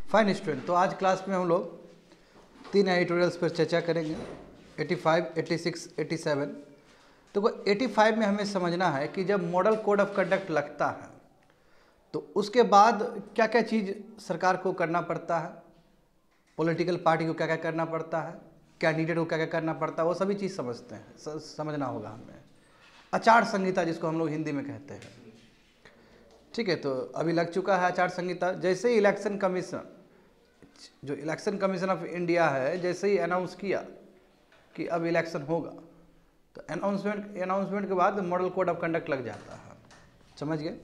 Fine student, तो आज class में हम लोग 3 एडिटोरियल्स पर चर्चा करेंगे, 85, 86, 87। तो 85 में हमें समझना है कि जब मॉडल कोड ऑफ कंडक्ट लगता है तो उसके बाद क्या क्या चीज़ सरकार को करना पड़ता है, पॉलिटिकल पार्टी को क्या क्या करना पड़ता है, कैंडिडेट को क्या क्या करना पड़ता है, वो सभी चीज़ समझते हैं, समझना होगा हमें। आचार संहिता जिसको हम लोग हिंदी में कहते हैं, ठीक है। तो अभी लग चुका है आचार संहिता। जैसे ही इलेक्शन कमीशन, जो इलेक्शन कमीशन ऑफ इंडिया है, जैसे ही अनाउंस किया कि अब इलेक्शन होगा तो अनाउंसमेंट के बाद मॉडल कोड ऑफ कंडक्ट लग जाता है, समझ गए।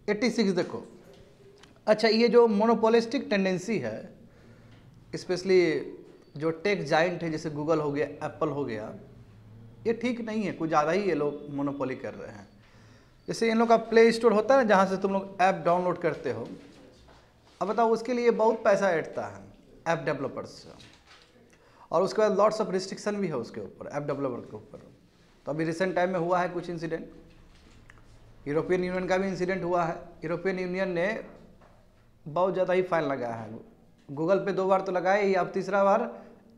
86 देखो, अच्छा ये जो मोनोपोलिस्टिक टेंडेंसी है, स्पेशली जो टेक जाइंट है जैसे गूगल हो गया, एप्पल हो गया, ये ठीक नहीं है, कुछ ज़्यादा ही ये लोग मोनोपोली कर रहे हैं। जैसे इन लोग का प्ले स्टोर होता है ना, जहाँ से तुम लोग ऐप डाउनलोड करते हो, अब बताओ उसके लिए बहुत पैसा ऐंठता है ऐप डेवलपर्स से, और उसके बाद लॉट्स ऑफ रिस्ट्रिक्शन भी है उसके ऊपर, ऐप डेवलपर के ऊपर। तो अभी रिसेंट टाइम में हुआ है कुछ इंसिडेंट, यूरोपियन यूनियन का भी इंसिडेंट हुआ है। यूरोपियन यूनियन ने बहुत ज़्यादा ही फाइन लगाया है, गूगल पे 2 बार तो लगाया ही, अब तीसरा बार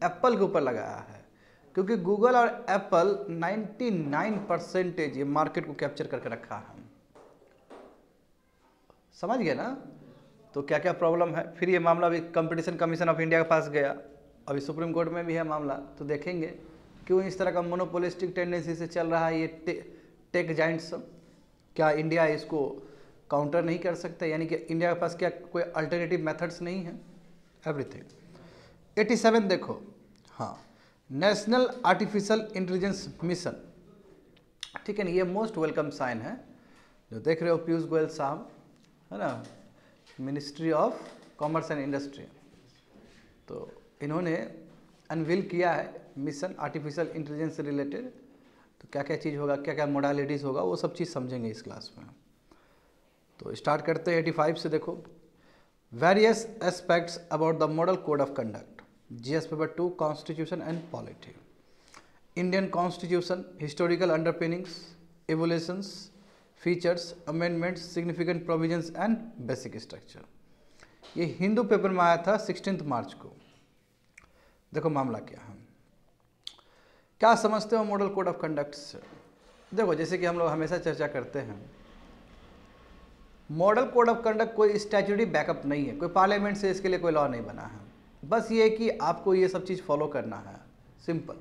एप्पल के ऊपर लगाया है, क्योंकि गूगल और एप्पल 99% ये मार्केट को कैप्चर करके रखा है, समझ गए ना। तो क्या क्या प्रॉब्लम है। फिर ये मामला भी कंपटीशन कमीशन ऑफ इंडिया के पास गया, अभी सुप्रीम कोर्ट में भी है मामला। तो देखेंगे क्यों इस तरह का मोनोपोलिस्टिक टेंडेंसी से चल रहा है ये टेक जाइंट्स, क्या इंडिया इसको काउंटर नहीं कर सकता, यानी कि इंडिया के पास क्या कोई अल्टरनेटिव मेथड्स नहीं है, एवरीथिंग। 87 देखो, हाँ, नेशनल आर्टिफिशियल इंटेलिजेंस मिशन, ठीक है ना, ये मोस्ट वेलकम साइन है। जो देख रहे हो पीयूष गोयल साहब, है ना, ministry of commerce and industry, तो इन्होंने अनवील किया है मिशन आर्टिफिशियल इंटेलिजेंस से रिलेटेड। तो क्या क्या चीज़ होगा, क्या क्या मोडालिटीज़ होगा, वो सब चीज़ समझेंगे इस क्लास में। तो स्टार्ट करते हैं 85 से। देखो, various aspects about the model code of conduct, GS paper 2, constitution and polity, Indian constitution, historical underpinnings, evolutions, features, amendments, significant provisions and basic structure. ये हिंदू पेपर में आया था 16 मार्च को। देखो मामला क्या है, क्या समझते हो मॉडल कोड ऑफ कंडक्ट से। देखो, जैसे कि हम लोग हमेशा चर्चा करते हैं, मॉडल कोड ऑफ कंडक्ट कोई स्टैट्यूटरी बैकअप नहीं है, कोई पार्लियामेंट से इसके लिए कोई लॉ नहीं बना है, बस ये कि आपको ये सब चीज़ फॉलो करना है, सिंपल।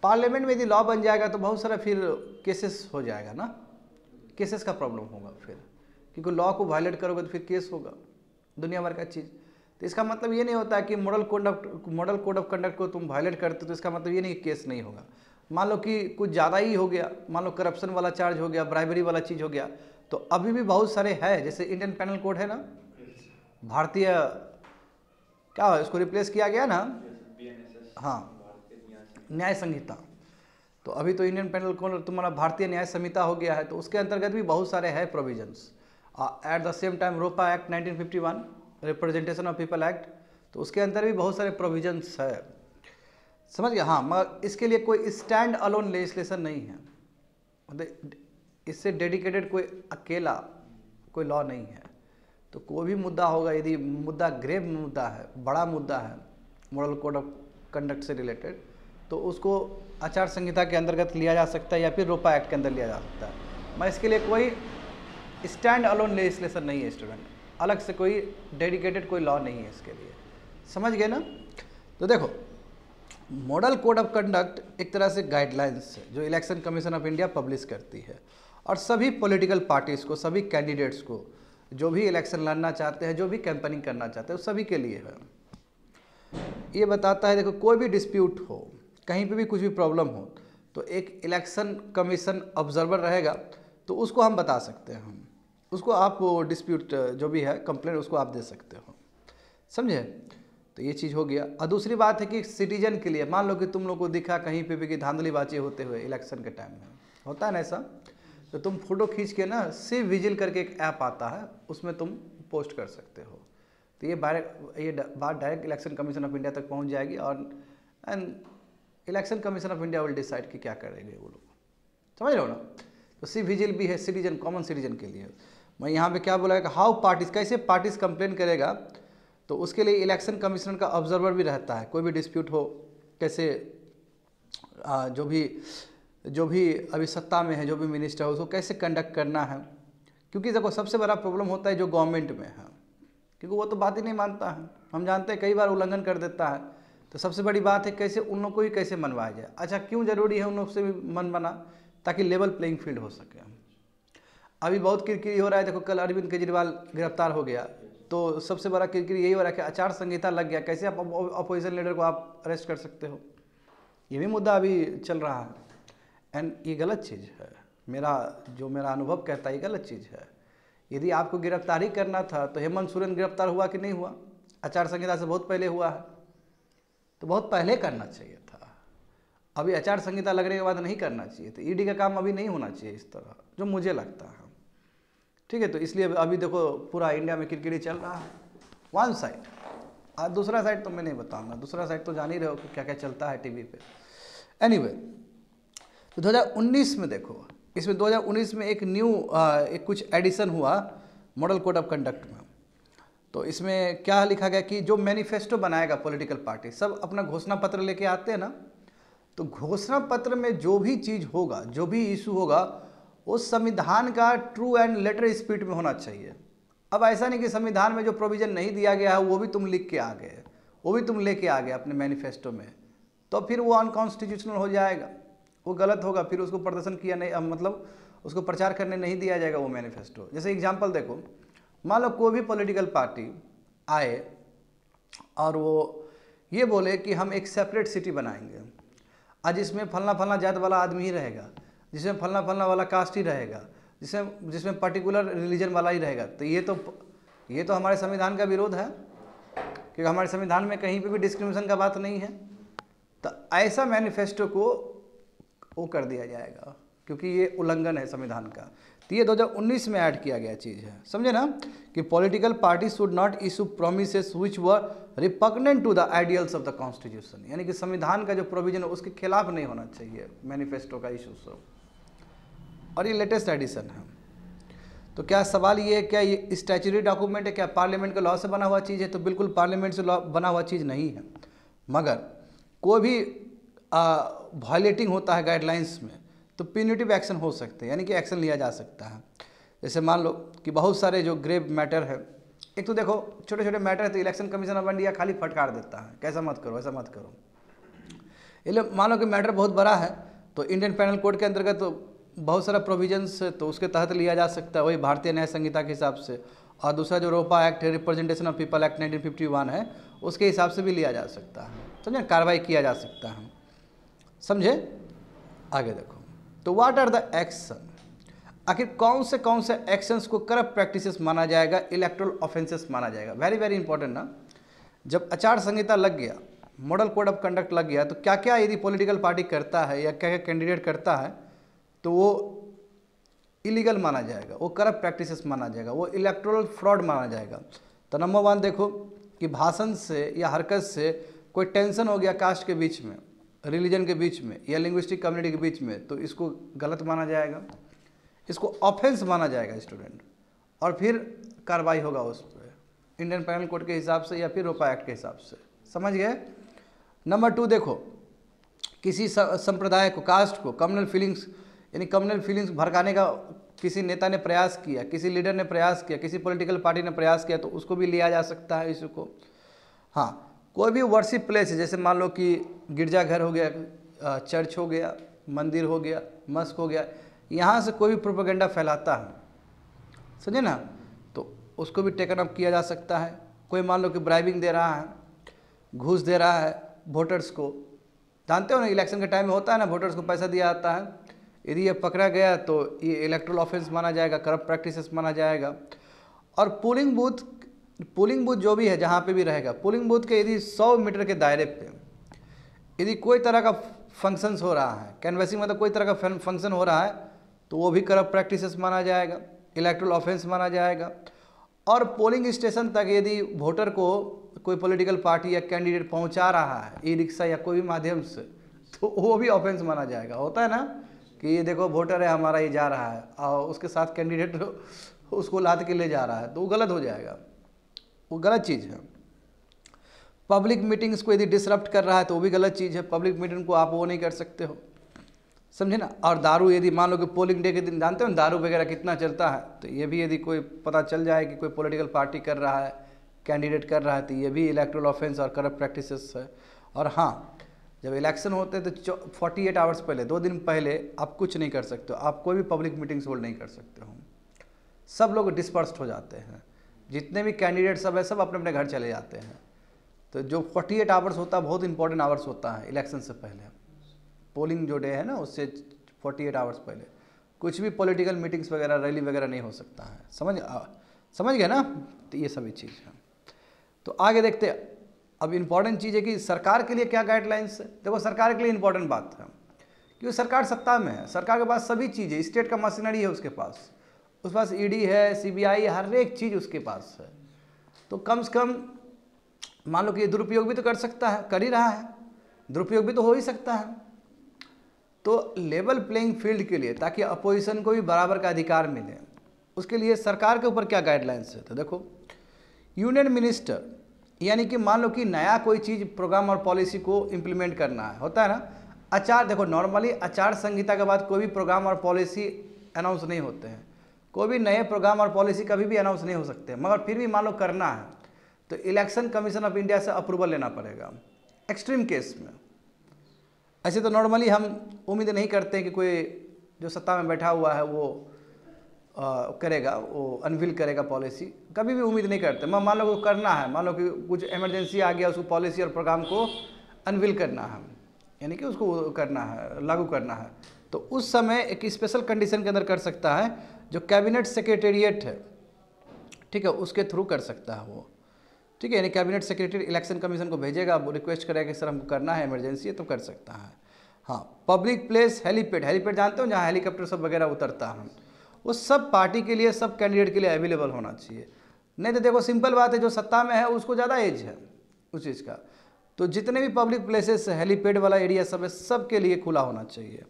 पार्लियामेंट में यदि लॉ बन जाएगा तो बहुत सारा फिर केसेस हो जाएगा ना, केसेस का प्रॉब्लम होगा फिर, क्योंकि लॉ को वायलेट करोगे तो फिर केस होगा, दुनिया भर का चीज़। तो इसका मतलब ये नहीं होता है कि मॉडल कोड ऑफ कंडक्ट को तुम वायलेट करते तो इसका मतलब ये नहीं कि केस नहीं होगा। मान लो कि कुछ ज़्यादा ही हो गया, मान लो करप्शन वाला चार्ज हो गया, ब्राइबरी वाला चीज़ हो गया, तो अभी भी बहुत सारे हैं, जैसे इंडियन पेनल कोड है ना, भारतीय क्या है, इसको रिप्लेस किया गया ना, हाँ, न्याय संहिता। तो अभी तो इंडियन पेनल कोड तुम्हारा भारतीय न्याय संहिता हो गया है, तो उसके अंतर्गत भी बहुत सारे हैं provisions. At the same time ROPA act 1951, representation of people act, तो उसके अंदर भी बहुत सारे प्रोविजंस है, समझ गया। हाँ, मगर इसके लिए कोई स्टैंड अलोन लेजिस्लेशन नहीं है, मतलब इससे डेडिकेटेड कोई अकेला कोई लॉ नहीं है। तो कोई भी मुद्दा होगा, यदि मुद्दा ग्रेव मुद्दा है, बड़ा मुद्दा है मॉडल कोड ऑफ कंडक्ट से रिलेटेड, तो उसको आचार संहिता के अंतर्गत लिया जा सकता है या फिर रोपा एक्ट के अंदर लिया जा सकता है। मैं इसके लिए कोई स्टैंड अलोन लेजिस्लेशन नहीं है स्टूडेंट, अलग से कोई डेडिकेटेड कोई लॉ नहीं है इसके लिए, समझ गए ना। तो देखो, मॉडल कोड ऑफ कंडक्ट एक तरह से गाइडलाइंस है जो election commission of India publish करती है, और सभी पॉलिटिकल पार्टीज़ को, सभी कैंडिडेट्स को, जो भी इलेक्शन लड़ना चाहते हैं, जो भी कैंपेनिंग करना चाहते हैं, उस सभी के लिए है। ये बताता है, देखो, कोई भी डिस्प्यूट हो, कहीं पे भी कुछ भी प्रॉब्लम हो, तो एक इलेक्शन कमीशन ऑब्जर्वर रहेगा, तो उसको हम बता सकते हैं, हम उसको, आप डिस्प्यूट जो भी है कंप्लेंट, उसको आप दे सकते हो, समझे। तो ये चीज़ हो गया। और दूसरी बात है कि सिटीजन के लिए, मान लो कि तुम लोग को दिखा कहीं पे भी कि धांधलीबाजी होते हुए इलेक्शन के टाइम में, होता है ना ऐसा, तो तुम फोटो खींच के ना, सी विजिल करके एक ऐप आता है, उसमें तुम पोस्ट कर सकते हो। तो ये बात direct election commission of India तक पहुंच जाएगी, और and election commission of India will decide कि क्या करेंगे वो लोग, समझ रहे हो ना। तो सी विजिल भी है सिटीजन, कॉमन सिटीजन के लिए। मैं यहाँ पे क्या बोला है कि हाउ पार्टीज, कैसे पार्टीज कंप्लेन करेगा, तो उसके लिए इलेक्शन कमीशन का ऑब्जर्वर भी रहता है। कोई भी डिस्प्यूट हो, कैसे जो भी अभी सत्ता में है, जो भी मिनिस्टर हो, उसको कैसे कंडक्ट करना है। क्योंकि देखो सबसे बड़ा प्रॉब्लम होता है जो गवर्नमेंट में है, क्योंकि वो तो बात ही नहीं मानता है, हम जानते हैं कई बार उल्लंघन कर देता है। तो सबसे बड़ी बात है कैसे उन लोग को ही कैसे मनवाया जाए। अच्छा, क्यों ज़रूरी है उन लोग से भी मन बना, ताकि लेवल प्लेइंग फील्ड हो सके। अभी बहुत किरकिरी हो रहा है, देखो कल अरविंद केजरीवाल गिरफ्तार हो गया, तो सबसे बड़ा किरकिरी यही हो रहा है कि आचार संहिता लग गया, कैसे आप अपोजिशन लीडर को आप अरेस्ट कर सकते हो। ये भी मुद्दा अभी चल रहा है, एंड ये गलत चीज़ है। मेरा अनुभव कहता है ये गलत चीज़ है। यदि आपको गिरफ्तारी करना था तो हेमंत सोरेन गिरफ्तार हुआ कि नहीं हुआ? आचार संहिता से बहुत पहले हुआ है, तो बहुत पहले करना चाहिए था। अभी आचार संहिता लगने के बाद नहीं करना चाहिए था। ईडी का काम अभी नहीं होना चाहिए इस तरह, जो मुझे लगता है। ठीक है, तो इसलिए अभी देखो पूरा इंडिया में किरकिरी चल रहा है, वन साइड। आज दूसरा साइड तो मैं नहीं बताऊंगा, दूसरा साइड तो जान ही रहे हो कि क्या क्या चलता है टीवी पे। एनीवे, तो 2019 में देखो, इसमें 2019 में एक कुछ एडिशन हुआ मॉडल कोड ऑफ कंडक्ट में। तो इसमें क्या लिखा गया कि जो मैनिफेस्टो बनाएगा पॉलिटिकल पार्टी, सब अपना घोषणा पत्र लेके आते हैं ना, तो घोषणा पत्र में जो भी चीज़ होगा, जो भी इशू होगा, वो संविधान का ट्रू एंड लेटर स्पिरिट में होना चाहिए। अब ऐसा नहीं कि संविधान में जो प्रोविज़न नहीं दिया गया है वो भी तुम लिख के आ गए, वो भी तुम लेके आ गए अपने मैनिफेस्टो में, तो फिर वो अनकॉन्स्टिट्यूशनल हो जाएगा, वो गलत होगा। फिर उसको प्रदर्शन किया नहीं, मतलब उसको प्रचार करने नहीं दिया जाएगा वो मैनिफेस्टो। जैसे एग्जांपल देखो, मान लो कोई भी पॉलिटिकल पार्टी आए और वो ये बोले कि हम एक सेपरेट सिटी बनाएंगे, आज इसमें फलना फलना जात वाला आदमी ही रहेगा, जिसमें फलना फलना वाला कास्ट ही रहेगा, जिसमें पर्टिकुलर रिलीजन वाला ही रहेगा, तो ये तो हमारे संविधान का विरोध है, क्योंकि हमारे संविधान में कहीं पे भी डिस्क्रिमिनेशन का बात नहीं है। तो ऐसा मैनिफेस्टो को वो कर दिया जाएगा, क्योंकि ये उल्लंघन है संविधान का। तो ये 2019 में ऐड किया गया चीज़ है, समझे ना, कि political party should not issue promises which were repugnant to the ideals of the constitution, यानी कि संविधान का जो प्रोविजन है उसके खिलाफ नहीं होना चाहिए मैनिफेस्टो का इशू सब। और ये लेटेस्ट एडिशन है। तो क्या सवाल ये है, क्या ये स्टैच्यूटरी डॉक्यूमेंट है, क्या पार्लियामेंट के लॉ से बना हुआ चीज़ है? तो बिल्कुल पार्लियामेंट से लॉ बना हुआ चीज़ नहीं है, मगर कोई भी वायलेटिंग होता है गाइडलाइंस में तो प्यूनिटिव एक्शन हो सकते हैं, यानी कि एक्शन लिया जा सकता है। जैसे मान लो कि बहुत सारे जो ग्रेव मैटर है, एक तो देखो छोटे छोटे मैटर है तो इलेक्शन कमीशन ऑफ इंडिया खाली फटकार देता है, कैसा मत करो, ऐसा मत करो। इसलिए मान लो कि मैटर बहुत बड़ा है तो इंडियन पैनल कोड के अंतर्गत तो बहुत सारा प्रोविजंस तो उसके तहत लिया जा सकता है, वही भारतीय न्याय संहिता के हिसाब से। और दूसरा जो रोपा एक्ट है, रिप्रेजेंटेशन ऑफ पीपल एक्ट 1951 है, उसके हिसाब से भी लिया जा सकता है, समझे, कार्रवाई किया जा सकता है, समझे। आगे देखो, तो व्हाट आर द एक्शन, आखिर कौन से एक्शंस को करप्ट प्रैक्टिसेस माना जाएगा, इलेक्टोरल ऑफेंसेस माना जाएगा। वेरी वेरी इंपॉर्टेंट ना। जब आचार संहिता लग गया, मॉडल कोड ऑफ कंडक्ट लग गया, तो क्या क्या यदि पॉलिटिकल पार्टी करता है या क्या क्या कैंडिडेट करता है तो वो इलीगल माना जाएगा, वो करप्ट प्रैक्टिसेस माना जाएगा, वो इलेक्टोरल फ्रॉड माना जाएगा। तो नंबर 1 देखो कि भाषण से या हरकत से कोई टेंशन हो गया कास्ट के बीच में, रिलीजन के बीच में या लिंग्विस्टिक कम्युनिटी के बीच में, तो इसको गलत माना जाएगा, इसको ऑफेंस माना जाएगा स्टूडेंट, और फिर कार्रवाई होगा उस पर इंडियन पैनल कोड के हिसाब से या फिर रोपा एक्ट के हिसाब से, समझ गए। नंबर 2 देखो, किसी संप्रदाय को, कास्ट को कम्युनल फीलिंग्स, यानी कम्युनल फीलिंग्स भड़काने का किसी नेता ने प्रयास किया, किसी लीडर ने प्रयास किया, किसी पॉलिटिकल पार्टी ने प्रयास किया, तो उसको भी लिया जा सकता है इशू को। हाँ, कोई भी वर्शिप प्लेस है, जैसे मान लो कि गिरजाघर हो गया, चर्च हो गया, मंदिर हो गया, मस्क हो गया, यहाँ से कोई भी प्रोपेगेंडा फैलाता है, समझे ना, तो उसको भी टेकन अप किया जा सकता है। कोई मान लो कि ब्राइबिंग दे रहा है, घूस दे रहा है वोटर्स को, जानते हो ना इलेक्शन के टाइम में होता है ना, वोटर्स को पैसा दिया जाता है, यदि ये पकड़ा गया तो ये इलेक्ट्रल ऑफेंस माना जाएगा, करप्ट प्रैक्टिसेस माना जाएगा। और पोलिंग बूथ जो भी है जहाँ पे भी रहेगा, पोलिंग बूथ के यदि 100 मीटर के दायरे पे यदि कोई तरह का फंक्शंस हो रहा है, कैनवसिंग मतलब कोई तरह का फंक्शन हो रहा है, तो वो भी करप्ट प्रैक्टिसेस माना जाएगा, इलेक्ट्रल ऑफेंस माना जाएगा। और पोलिंग स्टेशन तक यदि वोटर को कोई पॉलिटिकल पार्टी या कैंडिडेट पहुंचा रहा है ई रिक्शा या कोई भी माध्यम से, तो वो भी ऑफेंस माना जाएगा। होता है ना कि ये देखो वोटर है हमारा, ये जा रहा है और उसके साथ कैंडिडेट उसको लाद के ले जा रहा है तो वो गलत हो जाएगा, वो गलत चीज़ है। पब्लिक मीटिंग्स को यदि डिसरप्ट कर रहा है तो वो भी गलत चीज़ है। पब्लिक मीटिंग को आप वो नहीं कर सकते हो, समझे ना। और दारू यदि मान लो कि पोलिंग डे के दिन जानते हो ना दारू वगैरह कितना चलता है, तो ये भी यदि कोई पता चल जाए कि कोई पॉलिटिकल पार्टी कर रहा है, कैंडिडेट कर रहा है, तो ये भी इलेक्टोरल ऑफेंस और करप्ट प्रैक्टिसेस है। और हाँ, जब इलेक्शन होते हैं तो 48 आवर्स पहले, 2 दिन पहले आप कुछ नहीं कर सकते हो, आप कोई भी पब्लिक मीटिंग्स होल्ड नहीं कर सकते हो। सब लोग डिस्पर्स्ड हो जाते हैं, जितने भी कैंडिडेट सब है सब अपने अपने घर चले जाते हैं। तो जो 48 आवर्स होता है बहुत इंपॉर्टेंट आवर्स होता है इलेक्शन से पहले, पोलिंग जो डे है ना उससे 48 आवर्स पहले कुछ भी पॉलिटिकल मीटिंग्स वगैरह रैली वगैरह नहीं हो सकता है। समझ गए ना। तो ये सभी चीज़ है। तो आगे देखते हैं। अब इम्पॉर्टेंट चीज़ है कि सरकार के लिए क्या गाइडलाइंस है। देखो सरकार के लिए इम्पॉर्टेंट बात है क्योंकि सरकार सत्ता में है, सरकार के पास सभी चीज़ें, स्टेट का मशीनरी है उसके पास ईडी है, सीबीआई, हर एक चीज़ उसके पास है। तो कम से कम मान लो कि ये दुरुपयोग भी तो कर सकता है, कर ही रहा है, दुरुपयोग भी तो हो ही सकता है। तो लेवल प्लेइंग फील्ड के लिए, ताकि अपोजिशन को भी बराबर का अधिकार मिले, उसके लिए सरकार के ऊपर क्या गाइडलाइंस है। तो देखो यूनियन मिनिस्टर, यानी कि मान लो कि नया कोई चीज़ प्रोग्राम और पॉलिसी को इम्प्लीमेंट करना है, होता है ना आचार। देखो नॉर्मली आचार संहिता के बाद कोई भी प्रोग्राम और पॉलिसी अनाउंस नहीं होते हैं, कोई भी नए प्रोग्राम और पॉलिसी कभी भी अनाउंस नहीं हो सकते, मगर फिर भी मान लो करना है तो इलेक्शन कमीशन ऑफ इंडिया से अप्रूवल लेना पड़ेगा एक्सट्रीम केस में। ऐसे तो नॉर्मली हम उम्मीद नहीं करते हैं कि कोई जो सत्ता में बैठा हुआ है वो करेगा, वो अनवील करेगा पॉलिसी, कभी भी उम्मीद नहीं करते। मान लो को करना है, मान लो कि कुछ इमरजेंसी आ गया, उसको पॉलिसी और प्रोग्राम को अनवील करना है, यानी कि उसको करना है, लागू करना है, तो उस समय एक स्पेशल कंडीशन के अंदर कर सकता है, जो कैबिनेट सेक्रेटेरिएट है, ठीक है, उसके थ्रू कर सकता है वो, ठीक है। यानी कैबिनेट सेक्रेटरी इलेक्शन कमीशन को भेजेगा, वो रिक्वेस्ट करेगा कि सर हमको करना है, इमरजेंसी है, तो कर सकता है। हाँ, पब्लिक प्लेस, हेलीपैड जानते हो जहाँ हेलीकॉप्टर सब वगैरह उतरता है, वो सब पार्टी के लिए, सब कैंडिडेट के लिए अवेलेबल होना चाहिए। नहीं तो देखो सिंपल बात है, जो सत्ता में है उसको ज़्यादा एज है उस चीज़ का, तो जितने भी पब्लिक प्लेसेस हेलीपैड वाला एरिया सब है, सब के लिए खुला होना चाहिए।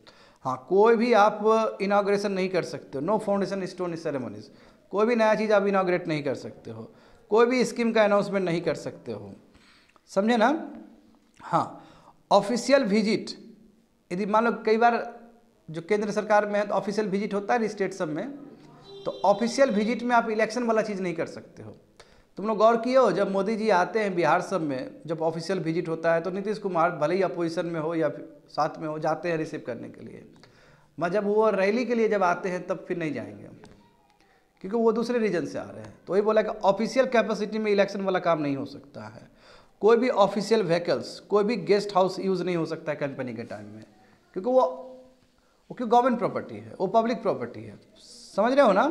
हाँ, कोई भी आप इनाग्रेशन नहीं कर सकते हो, नो फाउंडेशन स्टोन सेरेमनीज, कोई भी नया चीज़ आप इनाग्रेट नहीं कर सकते हो, कोई भी स्कीम का अनाउंसमेंट नहीं कर सकते हो, समझे ना। हाँ, ऑफिशियल विजिट, यदि मान लो कई बार जो केंद्र सरकार में है तो ऑफिशियल विजिट होता है स्टेट सब में, तो ऑफिशियल विजिट में आप इलेक्शन वाला चीज़ नहीं कर सकते हो। तुम लोग गौर किए हो, जब मोदी जी आते हैं बिहार सब में, जब ऑफिशियल विजिट होता है तो नीतीश कुमार भले ही अपोजिशन में हो या साथ में हो, जाते हैं रिसीव करने के लिए, मगर जब वो रैली के लिए जब आते हैं तब फिर नहीं जाएंगे, क्योंकि वो दूसरे रीजन से आ रहे हैं। तो वही बोला कि ऑफिशियल कैपेसिटी में इलेक्शन वाला काम नहीं हो सकता है। कोई भी ऑफिशियल व्हीकल्स, कोई भी गेस्ट हाउस यूज़ नहीं हो सकता है कंपनी के टाइम में, क्योंकि वो गवर्नमेंट प्रॉपर्टी है, वो पब्लिक प्रॉपर्टी है, समझ रहे हो ना।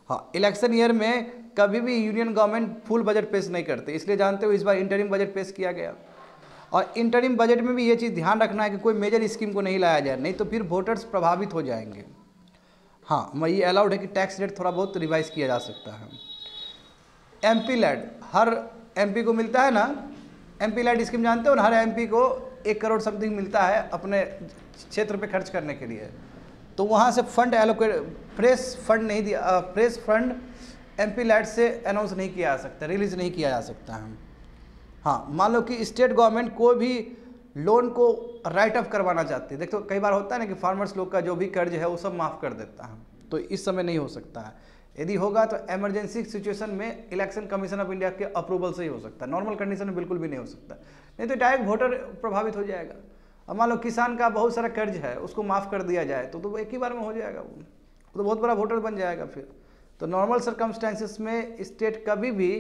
हाँ, इलेक्शन ईयर में कभी भी यूनियन गवर्नमेंट फुल बजट पेश नहीं करते, इसलिए जानते हो इस बार इंटरिम बजट पेश किया गया, और इंटरिम बजट में भी ये चीज़ ध्यान रखना है कि कोई मेजर स्कीम को नहीं लाया जाए, नहीं तो फिर वोटर्स प्रभावित हो जाएंगे। हाँ, मैं ये अलाउड है कि टैक्स रेट थोड़ा बहुत रिवाइज किया जा सकता है। MP लैड, हर MP को मिलता है ना, MP लैड स्कीम जानते हो ना, हर MP को 1 करोड़ समथिंग मिलता है अपने क्षेत्र पे खर्च करने के लिए, तो वहाँ से फंड एलोकेट, फ्रेश फंड नहीं दिया, फ्रेश फंड MP लैड से अनाउंस नहीं किया जा सकता, रिलीज नहीं किया जा सकता है। हाँ, मान लो कि स्टेट गवर्नमेंट कोई भी लोन को राइट ऑफ करवाना चाहती है, देखो कई बार होता है ना कि फार्मर्स लोग का जो भी कर्ज है वो सब माफ़ कर देता है, तो इस समय नहीं हो सकता है। यदि होगा तो इमरजेंसी सिचुएशन में इलेक्शन कमीशन ऑफ इंडिया के अप्रूवल से ही हो सकता है, नॉर्मल कंडीशन में बिल्कुल भी नहीं हो सकता, नहीं तो डायरेक्ट वोटर प्रभावित हो जाएगा। अब मान लो किसान का बहुत सारा कर्ज है, उसको माफ़ कर दिया जाए तो एक ही बार में हो जाएगा, वो तो बहुत बड़ा वोटर बन जाएगा फिर। तो नॉर्मल सर्कमस्टेंसेस में स्टेट कभी भी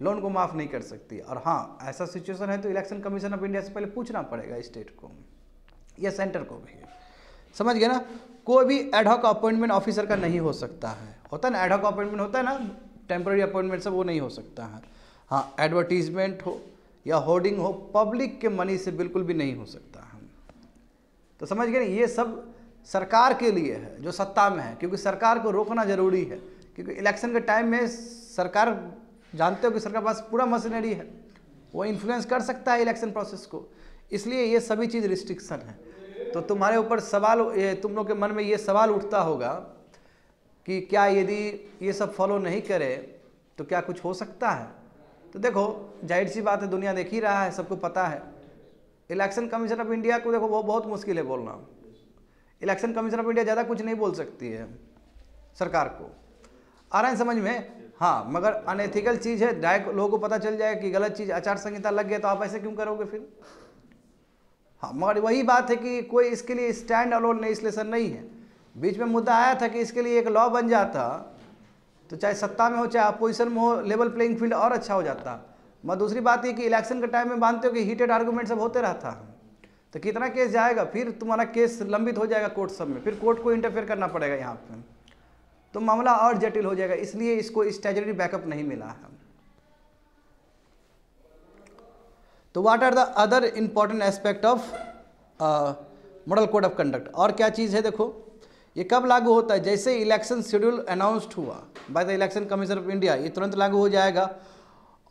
लोन को माफ़ नहीं कर सकती, और हाँ ऐसा सिचुएशन है तो इलेक्शन कमीशन ऑफ इंडिया से पहले पूछना पड़ेगा स्टेट को या सेंटर को भी, समझ गए ना। कोई भी एडहॉक अपॉइंटमेंट ऑफिसर का नहीं हो सकता है, होता है ना एडहॉक अपॉइंटमेंट होता है ना, टेम्पररी अपॉइंटमेंट सब, वो नहीं हो सकता है। हाँ, एडवर्टीजमेंट हो या होर्डिंग हो, पब्लिक के मनी से बिल्कुल भी नहीं हो सकता है। तो समझ गए, ये सब सरकार के लिए है जो सत्ता में है, क्योंकि सरकार को रोकना जरूरी है, क्योंकि इलेक्शन के टाइम में सरकार, जानते हो कि सरकार के पास पूरा मशीनरी है, वो इन्फ्लुएंस कर सकता है इलेक्शन प्रोसेस को, इसलिए ये सभी चीज़ रिस्ट्रिक्शन है। तो तुम्हारे ऊपर सवाल, तुम लोग के मन में ये सवाल उठता होगा कि क्या यदि ये सब फॉलो नहीं करे तो क्या कुछ हो सकता है। तो देखो जाहिर सी बात है, दुनिया देख ही रहा है, सबको पता है। इलेक्शन कमीशन ऑफ इंडिया को देखो वो बहुत मुश्किल है बोलना। इलेक्शन कमीशन ऑफ इंडिया ज़्यादा कुछ नहीं बोल सकती है सरकार को, आ रहा है समझ में। हाँ, मगर अनएथिकल चीज़ है, डायरेक्ट लोगों को पता चल जाए कि गलत चीज़, आचार संहिता लग गया तो आप ऐसे क्यों करोगे फिर। हाँ, मगर वही बात है कि कोई इसके लिए स्टैंड अलोन लेजिस्लेशन नहीं है। बीच में मुद्दा आया था कि इसके लिए एक लॉ बन जाता तो चाहे सत्ता में हो चाहे अपोजिशन में हो, लेवल प्लेइंग फील्ड और अच्छा हो जाता। मगर दूसरी बात ये कि इलेक्शन के टाइम में मानते हो कि हीटेड आर्गूमेंट सब होते रहता है, तो कितना केस जाएगा, फिर तुम्हारा केस लंबित हो जाएगा कोर्ट सब में, फिर कोर्ट को इंटरफेयर करना पड़ेगा यहाँ पे, तो मामला और जटिल हो जाएगा। इसलिए इसको स्टैट्यूटरी बैकअप नहीं मिला है। तो what are the other important aspect of model code of conduct. और क्या चीज़ है, देखो ये कब लागू होता है, जैसे इलेक्शन शेड्यूल अनाउंस्ड हुआ by the election commission of India, ये तुरंत लागू हो जाएगा।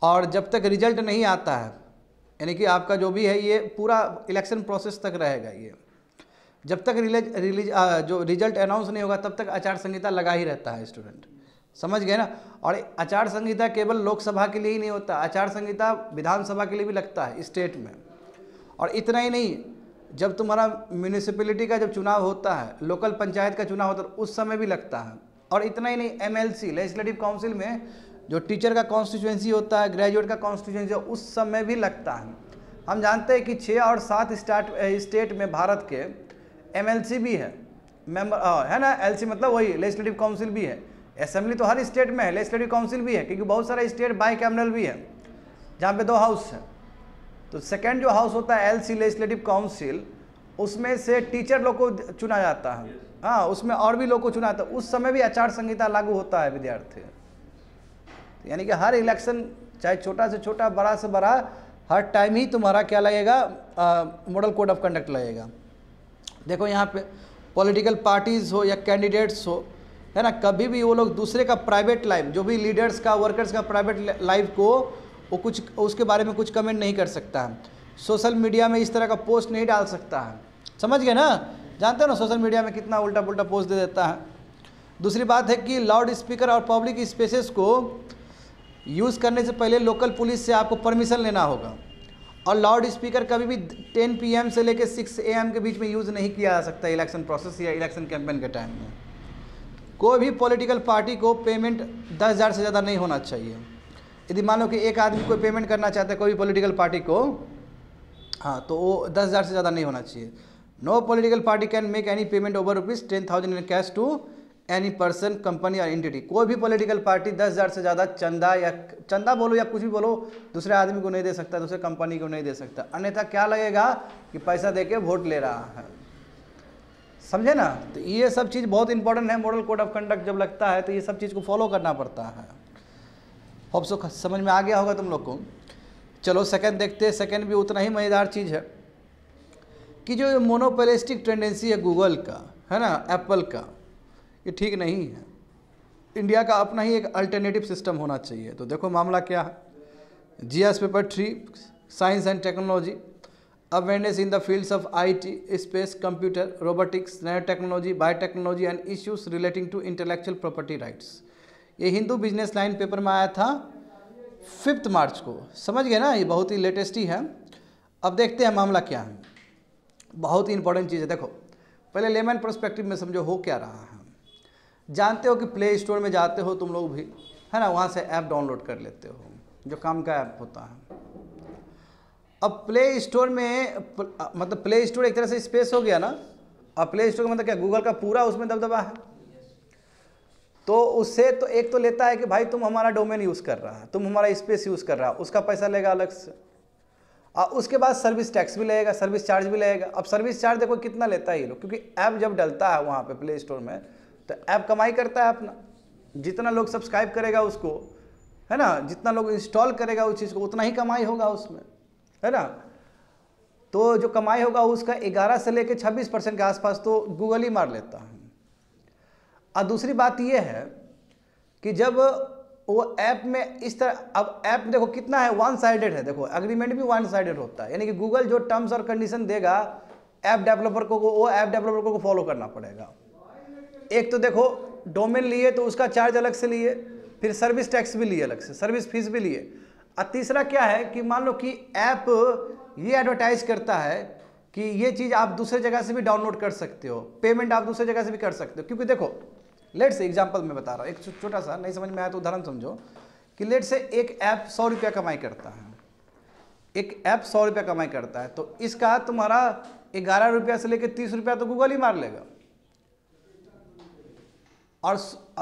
और जब तक रिजल्ट नहीं आता है, यानी कि आपका जो भी है ये पूरा इलेक्शन प्रोसेस तक रहेगा, ये जब तक जो रिजल्ट अनाउंस नहीं होगा तब तक आचार संहिता लगा ही रहता है स्टूडेंट, समझ गए ना। और आचार संहिता केवल लोकसभा के लिए ही नहीं होता, आचार संहिता विधानसभा के लिए भी लगता है स्टेट में। और इतना ही नहीं, जब तुम्हारा म्यूनिसिपैलिटी का जब चुनाव होता है, लोकल पंचायत का चुनाव होता है, उस समय भी लगता है। और इतना ही नहीं, MLC लेजिस्लेटिव काउंसिल में जो टीचर का कॉन्स्टिट्यूएंसी होता है, ग्रेजुएट का कॉन्स्टिट्यूएंसी, उस समय भी लगता है। हम जानते हैं कि 6 और 7 स्टेट में भारत के MLC भी है, मेंबर है ना। LC मतलब वही लेजिस्लेटिव काउंसिल भी है। असेंबली तो हर स्टेट में है, लेजिस्लेटिव काउंसिल भी है, क्योंकि बहुत सारा स्टेट बाईकैमरल भी है जहाँ पे 2 हाउस है। तो सेकेंड जो हाउस होता है LC लेजिस्लेटिव काउंसिल, उसमें से टीचर लोग को चुना जाता है, हाँ, उसमें और भी लोग को चुना जाता है। उस समय भी आचार संहिता लागू होता है विद्यार्थी। यानी कि हर इलेक्शन, चाहे छोटा से छोटा बड़ा से बड़ा, हर टाइम ही तुम्हारा क्या लगेगा, मॉडल कोड ऑफ कंडक्ट लगेगा। देखो यहाँ पे पॉलिटिकल पार्टीज़ हो या कैंडिडेट्स हो, है ना, कभी भी वो लोग दूसरे का प्राइवेट लाइफ, जो भी लीडर्स का, वर्कर्स का प्राइवेट लाइफ को वो कुछ उसके बारे में कुछ कमेंट नहीं कर सकता है। सोशल मीडिया में इस तरह का पोस्ट नहीं डाल सकता है, समझ गए ना। जानते हो ना सोशल मीडिया में कितना उल्टा पुल्टा पोस्ट दे देता है। दूसरी बात है कि लाउड स्पीकर और पब्लिक स्पेसेस को यूज़ करने से पहले लोकल पुलिस से आपको परमिशन लेना होगा। और लाउड स्पीकर कभी भी 10 PM से लेकर 6 AM के बीच में यूज़ नहीं किया जा सकता इलेक्शन प्रोसेस या इलेक्शन कैंपेन के टाइम में। कोई भी पॉलिटिकल पार्टी को पेमेंट 10,000 से ज़्यादा नहीं होना चाहिए। यदि मान लो कि एक आदमी कोई पेमेंट करना चाहता है कोई भी पॉलिटिकल पार्टी को, हाँ, तो वो 10,000 से ज़्यादा नहीं होना चाहिए। No political party can make any payment over ₹10,000 in cash to any person, company और एंटिटी। कोई भी पॉलिटिकल पार्टी 10,000 से ज़्यादा चंदा बोलो या कुछ भी बोलो, दूसरे आदमी को नहीं दे सकता, दूसरे कंपनी को नहीं दे सकता। अन्यथा क्या लगेगा कि पैसा दे के वोट ले रहा है, समझे ना। तो ये सब चीज़ बहुत इंपॉर्टेंट है। मॉडल कोड ऑफ कंडक्ट जब लगता है तो ये सब चीज़ को फॉलो करना पड़ता है। होप सो समझ में आ गया होगा तुम लोग को। चलो सेकंड देखते हैं। सेकंड भी उतना ही मज़ेदार चीज़ है कि जो मोनोपोलिस्टिक टेंडेंसी है गूगल का, है ना, एप्पल का, ये ठीक नहीं है। इंडिया का अपना ही एक अल्टरनेटिव सिस्टम होना चाहिए। तो देखो मामला क्या है। GS paper 3 science and technology, awareness in the fields of IT, space, computer, robotics, nano technology, biotechnology and issues relating to intellectual property rights. ये हिंदू बिजनेस लाइन पेपर में आया था 5 मार्च को, समझ गए ना। ये बहुत ही लेटेस्ट ही है। अब देखते हैं मामला क्या है। बहुत ही इंपॉर्टेंट चीज़ है। देखो पहले लेमन पर्सपेक्टिव में समझो हो क्या रहा है। जानते हो कि प्ले स्टोर में जाते हो तुम लोग भी, है ना, वहाँ से ऐप डाउनलोड कर लेते हो, जो काम का ऐप होता है। अब प्ले स्टोर में मतलब प्ले स्टोर एक तरह से स्पेस हो गया ना। अब प्ले स्टोर का मतलब क्या, गूगल का पूरा उसमें दबदबा है। तो उससे तो एक तो लेता है कि भाई तुम हमारा डोमेन यूज़ कर रहा है, तुम हमारा स्पेस यूज़ कर रहा है, उसका पैसा लेगा अलग से। और उसके बाद सर्विस टैक्स भी लगेगा, सर्विस चार्ज भी लगेगा। अब सर्विस चार्ज देखो कितना लेता है ये लोग, क्योंकि ऐप जब डलता है वहाँ पे प्ले स्टोर में तो ऐप कमाई करता है अपना। जितना लोग सब्सक्राइब करेगा उसको, है ना, जितना लोग इंस्टॉल करेगा उस चीज़ को, उतना ही कमाई होगा उसमें, है ना। तो जो कमाई होगा उसका 11 से लेकर 26% के आसपास तो गूगल ही मार लेता है। और दूसरी बात यह है कि जब वो ऐप में इस तरह, अब ऐप देखो कितना है, 1 साइडेड है। देखो एग्रीमेंट भी 1 साइडेड होता है, यानी कि गूगल जो टर्म्स और कंडीशन देगा ऐप डेवलपर को, वो ऐप डेवलपर को फॉलो करना पड़ेगा। एक तो देखो डोमेन लिए तो उसका चार्ज अलग से लिए, फिर सर्विस टैक्स भी लिए अलग से, सर्विस फीस भी लिए। और तीसरा क्या है कि मान लो कि ऐप ये एडवर्टाइज करता है कि ये चीज़ आप दूसरे जगह से भी डाउनलोड कर सकते हो, पेमेंट आप दूसरे जगह से भी कर सकते हो। क्योंकि देखो लेट से एग्जांपल मैं बता रहा हूँ, एक छोटा सा, नहीं समझ में आया तो उदाहरण समझो कि लेट से एक ऐप 100 रुपया कमाई करता है, एक ऐप 100 रुपया कमाई करता है, तो इसका तुम्हारा 11 रुपया से लेकर 30 रुपया तो गूगल ही मार लेगा। और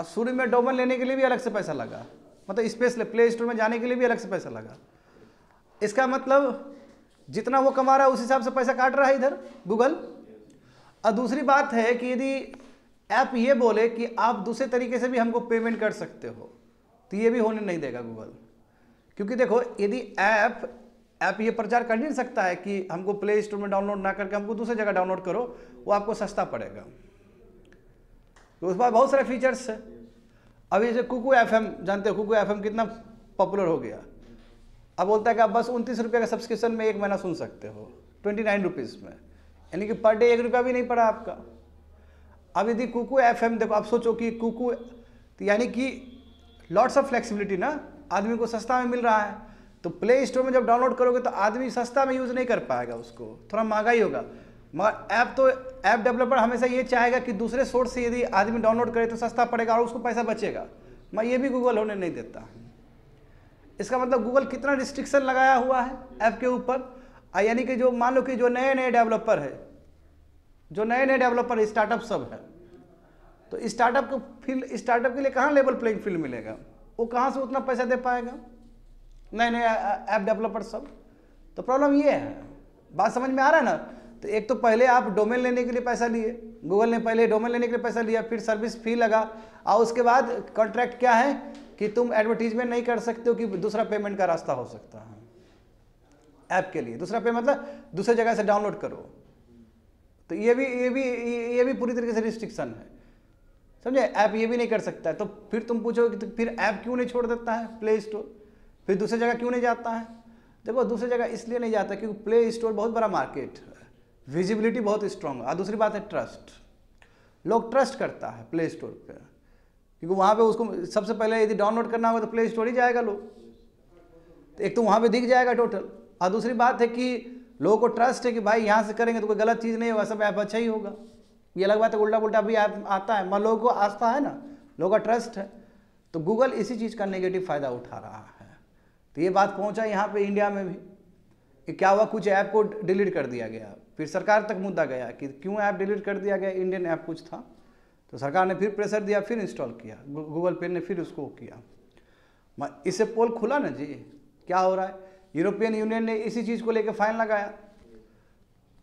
शुरू में डोमेन लेने के लिए भी अलग से पैसा लगा, मतलब स्पेशली प्ले स्टोर में जाने के लिए भी अलग से पैसा लगा। इसका मतलब जितना वो कमा रहा है उस हिसाब से पैसा काट रहा है इधर गूगल। और दूसरी बात है कि यदि ऐप ये बोले कि आप दूसरे तरीके से भी हमको पेमेंट कर सकते हो, तो ये भी होने नहीं देगा गूगल। क्योंकि देखो यदि ऐप ये प्रचार कर नहीं सकता है कि हमको प्ले स्टोर में डाउनलोड ना करके हमको दूसरी जगह डाउनलोड करो, वो आपको सस्ता पड़ेगा। तो उस पर बहुत सारे फीचर्स है। अभी जैसे कुकू FM जानते हो, कुकू FM कितना पॉपुलर हो गया। अब बोलता है कि आप बस 29 रुपये का सब्सक्रिप्शन में 1 महीना सुन सकते हो, 29 रुपीज़ में, यानी कि पर डे 1 रुपया भी नहीं पड़ा आपका। अब यदि कुकू FM देखो, आप सोचो कि कुकू, तो यानी कि लॉट्स ऑफ फ्लेक्सिबिलिटी ना, आदमी को सस्ता में मिल रहा है। तो प्ले स्टोर में जब डाउनलोड करोगे तो आदमी सस्ता में यूज़ नहीं कर पाएगा, उसको थोड़ा महंगा ही होगा। मगर ऐप डेवलपर हमेशा ये चाहेगा कि दूसरे सोर्स से यदि आदमी डाउनलोड करे तो सस्ता पड़ेगा और उसको पैसा बचेगा। मैं ये भी गूगल होने नहीं देता। इसका मतलब गूगल कितना रिस्ट्रिक्शन लगाया हुआ है ऐप के ऊपर। यानी कि जो मान लो कि जो नए नए डेवलपर है, जो नए नए डेवलपर स्टार्टअप सब है, तो स्टार्टअप के लिए कहाँ लेवल प्लेइंग फील्ड मिलेगा? वो कहाँ से उतना पैसा दे पाएगा नए नए ऐप डेवलपर सब? तो प्रॉब्लम ये है। बात समझ में आ रहा है ना? तो एक तो पहले आप डोमेन लेने के लिए पैसा लिए, गूगल ने पहले डोमेन लेने के लिए पैसा लिया, फिर सर्विस फी लगा, और उसके बाद कॉन्ट्रैक्ट क्या है कि तुम एडवर्टीजमेंट नहीं कर सकते हो कि दूसरा पेमेंट का रास्ता हो सकता है ऐप के लिए। दूसरा पेमेंट मतलब दूसरे जगह से डाउनलोड करो। तो ये भी पूरी तरीके से रिस्ट्रिक्शन है, समझे? ऐप ये भी नहीं कर सकता है। तो फिर तुम पूछोगे कि तो फिर ऐप क्यों नहीं छोड़ देता है प्ले स्टोर, फिर दूसरी जगह क्यों नहीं जाता है? देखो दूसरी जगह इसलिए नहीं जाता क्योंकि प्ले स्टोर बहुत बड़ा मार्केट है, विजिबिलिटी बहुत स्ट्रांग है। और दूसरी बात है ट्रस्ट, लोग ट्रस्ट करता है प्ले स्टोर पे, क्योंकि वहाँ पे उसको सबसे पहले यदि डाउनलोड करना होगा तो प्ले स्टोर ही जाएगा लोग। तो एक तो वहाँ पे दिख जाएगा टोटल, और दूसरी बात है कि लोगों को ट्रस्ट है कि भाई यहाँ से करेंगे तो कोई गलत चीज़ नहीं होगा, सब ऐप अच्छा ही होगा। ये अलग बात है उल्टा पुल्टा भी ऐप आता है, मगर लोगों को आस्था है ना, लोगों का ट्रस्ट है। तो गूगल इसी चीज़ का नेगेटिव फ़ायदा उठा रहा है। तो ये बात पहुँचा यहाँ पर इंडिया में भी कि क्या हुआ, कुछ ऐप को डिलीट कर दिया गया, फिर सरकार तक मुद्दा गया कि क्यों ऐप डिलीट कर दिया गया, इंडियन ऐप कुछ था। तो सरकार ने फिर प्रेशर दिया, फिर इंस्टॉल किया, गूगल पे ने फिर उसको किया। इससे पोल खुला ना जी, क्या हो रहा है। यूरोपियन यूनियन ने इसी चीज़ को लेकर फाइन लगाया,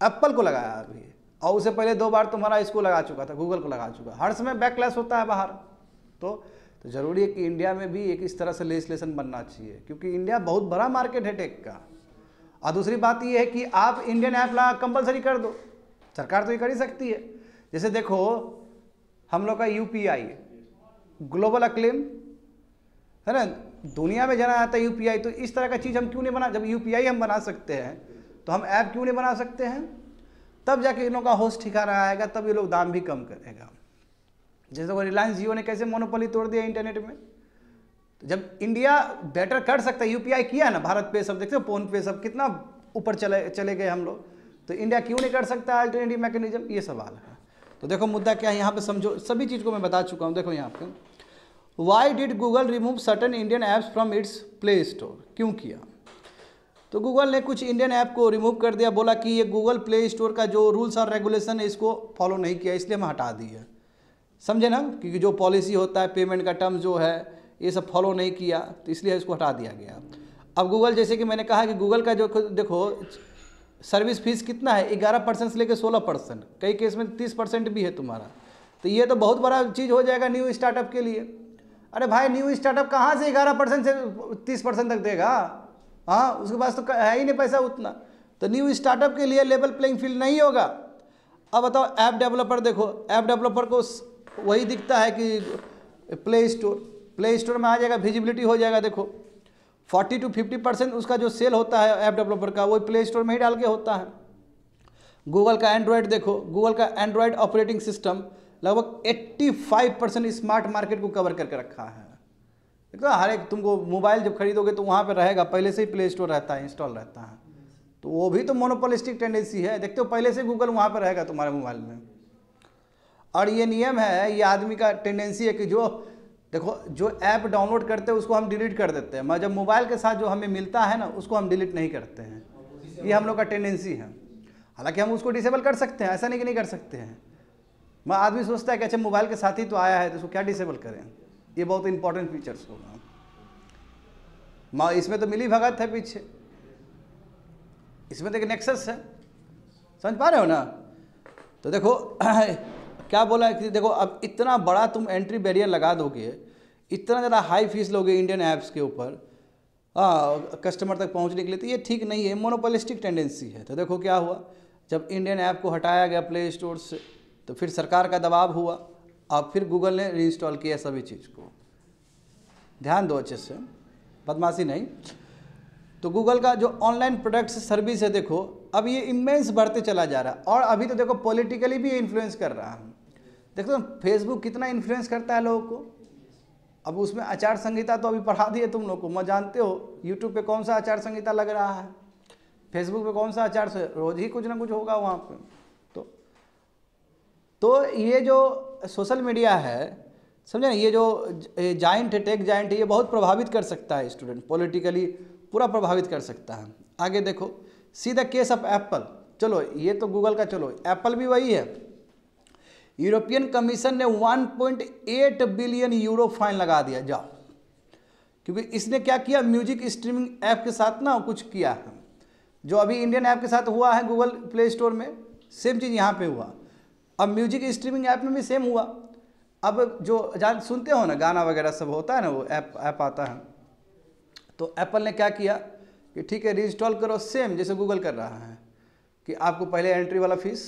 एप्पल को लगाया अभी, और उससे पहले 2 बार तुम्हारा इसको लगा चुका था, गूगल को लगा चुका। हर समय बैकलैश होता है बाहर। तो ज़रूरी है कि इंडिया में भी एक इस तरह से लेजिस्लेशन बनना चाहिए, क्योंकि इंडिया बहुत बड़ा मार्केट है टेक का। और दूसरी बात ये है कि आप इंडियन ऐप ला कंपलसरी कर दो, सरकार तो ये कर ही सकती है। जैसे देखो हम लोग का UPI ग्लोबल अक्लेम है ना, दुनिया में जाना जाता है UPI। तो इस तरह का चीज़ हम क्यों नहीं बना, जब UPI हम बना सकते हैं तो हम ऐप क्यों नहीं बना सकते हैं? तब जाके इन लोगों का होश ठिकाना आएगा, तब ये लोग दाम भी कम करेगा। जैसे वो रिलायंस जियो ने कैसे मोनोपोली तोड़ दिया इंटरनेट में। तो जब इंडिया बेटर कर सकता है, UPI किया ना, भारत पे सब देखते हो, फोन पे सब कितना ऊपर चले गए हम लोग, तो इंडिया क्यों नहीं कर सकता अल्टरनेटिव मैकेनिज्म? ये सवाल है। तो देखो मुद्दा क्या है यहाँ पे, समझो सभी चीज़ को मैं बता चुका हूँ। देखो यहाँ पे, why did Google remove certain Indian apps from its play store, क्यों किया? तो गूगल ने कुछ इंडियन ऐप को रिमूव कर दिया, बोला कि ये गूगल प्ले स्टोर का जो रूल्स और रेगुलेशन है इसको फॉलो नहीं किया, इसलिए हम हटा दिए। समझे ना, क्योंकि जो पॉलिसी होता है, पेमेंट का टर्म जो है, ये सब फॉलो नहीं किया, तो इसलिए इसको हटा दिया गया। अब गूगल, जैसे कि मैंने कहा कि गूगल का जो देखो सर्विस फीस कितना है, 11% से लेकर 16%, कई केस में 30% भी है तुम्हारा। तो ये तो बहुत बड़ा चीज़ हो जाएगा न्यू स्टार्टअप के लिए। अरे भाई न्यू स्टार्टअप कहाँ से 11% से 30% तक देगा? हाँ, उसके पास तो है ही नहीं पैसा उतना। तो न्यू स्टार्टअप के लिए लेवल प्लेइंग फील्ड नहीं होगा। अब बताओ ऐप डेवलपर, देखो ऐप डेवलपर को वही दिखता है कि प्ले स्टोर में आ जाएगा, विजिबिलिटी हो जाएगा। देखो 40 to 50% उसका जो सेल होता है ऐप डेवलपर का, वो प्ले स्टोर में ही डाल के होता है। गूगल का एंड्रॉयड देखो, गूगल का एंड्रॉयड ऑपरेटिंग सिस्टम लगभग 85% स्मार्ट मार्केट को कवर करके रखा है। देखो हर एक तुमको मोबाइल जब खरीदोगे तो वहाँ पे रहेगा, पहले से ही प्ले स्टोर रहता है, इंस्टॉल रहता है, तो वो भी तो मोनोपोलिस्टिक टेंडेंसी है। देखते हो पहले से गूगल वहाँ पे रहेगा तुम्हारे मोबाइल में। और ये नियम है, ये आदमी का टेंडेंसी है कि जो देखो जो ऐप डाउनलोड करते हैं उसको हम डिलीट कर देते हैं, मगर जब मोबाइल के साथ जो हमें मिलता है ना उसको हम डिलीट नहीं करते हैं। ये हम लोग का टेंडेंसी है। हालांकि हम उसको डिसेबल कर सकते हैं, ऐसा नहीं कि नहीं कर सकते हैं। मैं आदमी सोचता है कि अच्छा मोबाइल के साथ ही तो आया है तो उसको क्या डिसेबल करें। ये बहुत इंपॉर्टेंट फीचर्स होगा। माँ इसमें तो मिली भगत है पीछे, इसमें तो एक नेक्सस है, समझ पा रहे हो ना। तो देखो क्या बोला है कि देखो अब इतना बड़ा तुम एंट्री बैरियर लगा दोगे, इतना ज़्यादा हाई फीस लोगे इंडियन ऐप्स के ऊपर कस्टमर तक पहुंचने के लिए, तो ये ठीक नहीं है, मोनोपोलिस्टिक टेंडेंसी है। तो देखो क्या हुआ, जब इंडियन ऐप को हटाया गया प्ले स्टोर से तो फिर सरकार का दबाव हुआ, अब फिर गूगल ने रीइंस्टॉल किया सभी चीज़ को। ध्यान दो अच्छे से, बदमाशी नहीं। तो गूगल का जो ऑनलाइन प्रोडक्ट्स सर्विस है देखो अब ये इमेंस बढ़ते चला जा रहा है, और अभी तो देखो पॉलिटिकली भी इन्फ्लुएंस कर रहा है। देखो फेसबुक कितना इन्फ्लुएंस करता है लोगों को। अब उसमें आचार संहिता तो अभी पढ़ा दिए तुम लोग को, मैं जानते हो यूट्यूब पे कौन सा आचार संहिता लग रहा है, फेसबुक पे कौन सा आचार से, रोज ही कुछ ना कुछ होगा वहाँ पे। तो ये जो सोशल मीडिया है समझे ना, ये जो जाइंट है, टेक जाइंट है, ये बहुत प्रभावित कर सकता है स्टूडेंट, पॉलिटिकली पूरा प्रभावित कर सकता है। आगे देखो see the case of Apple. चलो ये तो गूगल का, चलो एप्पल भी वही है। यूरोपियन कमीशन ने 1.8 बिलियन यूरो फाइन लगा दिया, जाओ, क्योंकि इसने क्या किया, म्यूजिक स्ट्रीमिंग ऐप के साथ ना कुछ किया है, जो अभी इंडियन ऐप के साथ हुआ है गूगल प्ले स्टोर में, सेम चीज़ यहाँ पे हुआ। अब म्यूजिक स्ट्रीमिंग ऐप में भी सेम हुआ। अब जो जान सुनते हो ना गाना वगैरह सब होता है ना, वो ऐप आता है, तो एप्पल ने क्या किया कि ठीक है रीइंस्टॉल करो, सेम जैसे गूगल कर रहा है कि आपको पहले एंट्री वाला फीस,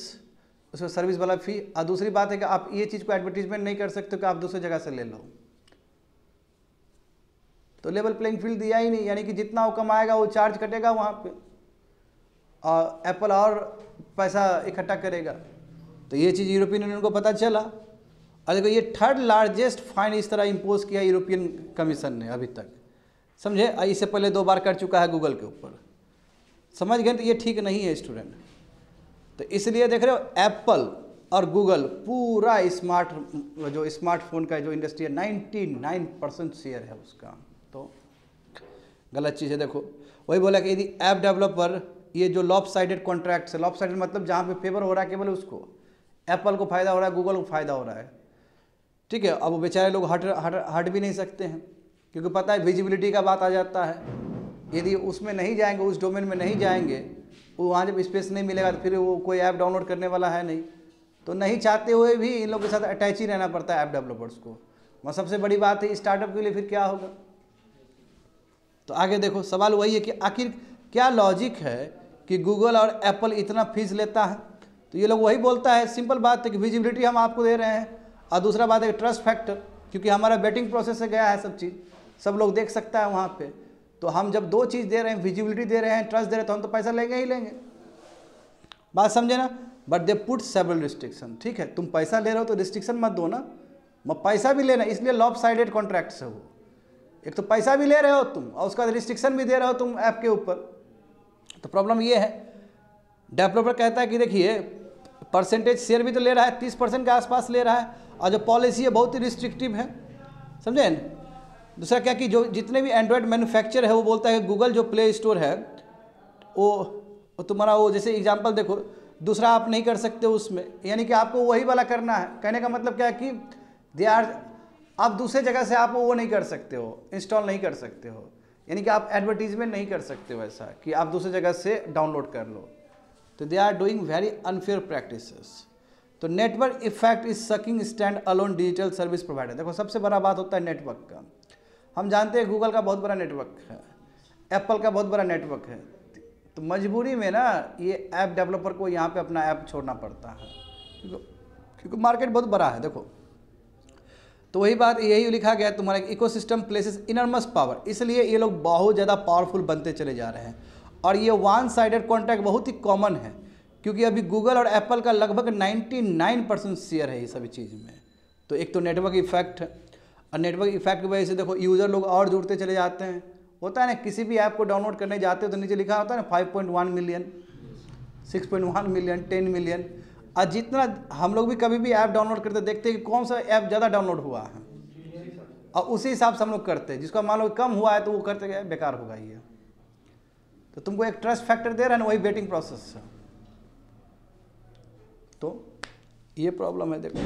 उसमें सर्विस वाला फी, और दूसरी बात है कि आप ये चीज़ को एडवर्टीजमेंट नहीं कर सकते कि आप दूसरी जगह से ले लो। तो लेवल प्लेइंग फील्ड दिया ही नहीं, यानी कि जितना वो कमाएगा वो चार्ज कटेगा वहाँ पे, और एप्पल और पैसा इकट्ठा करेगा। तो ये चीज़ यूरोपियन यूनियन को पता चला, और देखो ये थर्ड लार्जेस्ट फाइन इस तरह इम्पोज किया यूरोपियन कमीशन ने अभी तक, समझे। इससे पहले 2 बार कर चुका है गूगल के ऊपर, समझ गए। तो ये ठीक नहीं है स्टूडेंट। तो इसलिए देख रहे हो एप्पल और गूगल पूरा जो स्मार्टफोन का जो इंडस्ट्री है 99% शेयर है उसका, तो गलत चीज़ है। देखो वही बोला कि यदि ऐप डेवलपर ये जो लॉप साइडेड कॉन्ट्रैक्ट है, लॉप साइडेड मतलब जहाँ पे फेवर हो रहा है केवल उसको, एप्पल को फ़ायदा हो रहा है, गूगल को फ़ायदा हो रहा है, ठीक है। अब वो बेचारे लोग हट भी नहीं सकते हैं, क्योंकि पता है विजिबिलिटी का बात आ जाता है। यदि उसमें नहीं जाएंगे, उस डोमेन में नहीं जाएंगे, वो वहाँ जब स्पेस नहीं मिलेगा तो फिर वो कोई ऐप डाउनलोड करने वाला है नहीं, तो नहीं चाहते हुए भी इन लोगों के साथ अटैच ही रहना पड़ता है ऐप डेवलपर्स को। वह सबसे बड़ी बात है स्टार्टअप के लिए फिर क्या होगा। तो आगे देखो सवाल वही है कि आखिर क्या लॉजिक है कि गूगल और एप्पल इतना फीस लेता है। तो ये लोग वही बोलता है, सिंपल बात है कि विजिबिलिटी हम आपको दे रहे हैं, और दूसरा बात है ट्रस्ट फैक्टर, क्योंकि हमारा बेटिंग प्रोसेस से गया है सब चीज़, सब लोग देख सकता है वहाँ पे। तो हम जब 2 चीज़ दे रहे हैं, विजिबिलिटी दे रहे हैं, ट्रस्ट दे रहे हैं, तो हम तो पैसा लेंगे ही लेंगे, बात समझे ना। But they put several restriction, ठीक है तुम पैसा ले रहे हो तो रिस्ट्रिक्शन मत दो ना, मैं पैसा भी लेना, इसलिए लॉप साइडेड कॉन्ट्रैक्ट है वो। एक तो पैसा भी ले रहे हो तुम और उसका रिस्ट्रिक्शन भी दे रहे हो तुम ऐप के ऊपर। तो प्रॉब्लम ये है, डेवलपर कहता है कि देखिए परसेंटेज शेयर भी तो ले रहा है, 30% के आसपास ले रहा है, और जो पॉलिसी है बहुत ही रिस्ट्रिक्टिव है, समझे न। दूसरा क्या कि जो जितने भी एंड्रॉयड मैन्युफैक्चरर है वो बोलता है कि गूगल जो प्ले स्टोर है वो तुम्हारा वो जैसे एग्जांपल देखो, दूसरा आप नहीं कर सकते उसमें, यानी कि आपको वही वाला करना है। कहने का मतलब क्या है कि आप दूसरे जगह से आप वो नहीं कर सकते हो, इंस्टॉल नहीं कर सकते हो, यानी कि आप एडवर्टीजमेंट नहीं कर सकते हो ऐसा कि आप दूसरे जगह से डाउनलोड कर लो। तो they are doing very unfair practices. तो network effect is sucking standalone digital service provider. देखो सबसे बड़ा बात होता है नेटवर्क का। हम जानते हैं गूगल का बहुत बड़ा नेटवर्क है, एप्पल का बहुत बड़ा नेटवर्क है, तो मजबूरी में ना ये ऐप डेवलपर को यहाँ पे अपना ऐप छोड़ना पड़ता है, क्योंकि मार्केट बहुत बड़ा है। देखो तो वही बात यही लिखा गया है, तुम्हारा इकोसिस्टम प्लेसेस इनर्मस पावर, इसलिए ये लोग बहुत ज़्यादा पावरफुल बनते चले जा रहे हैं। और ये वन साइडेड कॉन्ट्रैक्ट बहुत ही कॉमन है, क्योंकि अभी गूगल और एप्पल का लगभग 99% शेयर है ये सभी चीज़ में। तो एक तो नेटवर्क इफेक्ट, और नेटवर्क इफेक्ट की वजह से देखो यूज़र लोग और जुड़ते चले जाते हैं। होता है ना, किसी भी ऐप को डाउनलोड करने जाते हो तो नीचे लिखा होता है ना 5.1 मिलियन, 6.1 मिलियन, 10 मिलियन। और जितना हम लोग भी कभी भी ऐप डाउनलोड करते देखते हैं कि कौन सा ऐप ज़्यादा डाउनलोड हुआ है, और उसी हिसाब से हम लोग करते हैं। जिसका मान लो कम हुआ है तो वो करते गए बेकार होगा ये। तो तुमको एक ट्रस्ट फैक्टर दे रहा है ना, वही वेटिंग प्रोसेस है। तो ये प्रॉब्लम है देखो।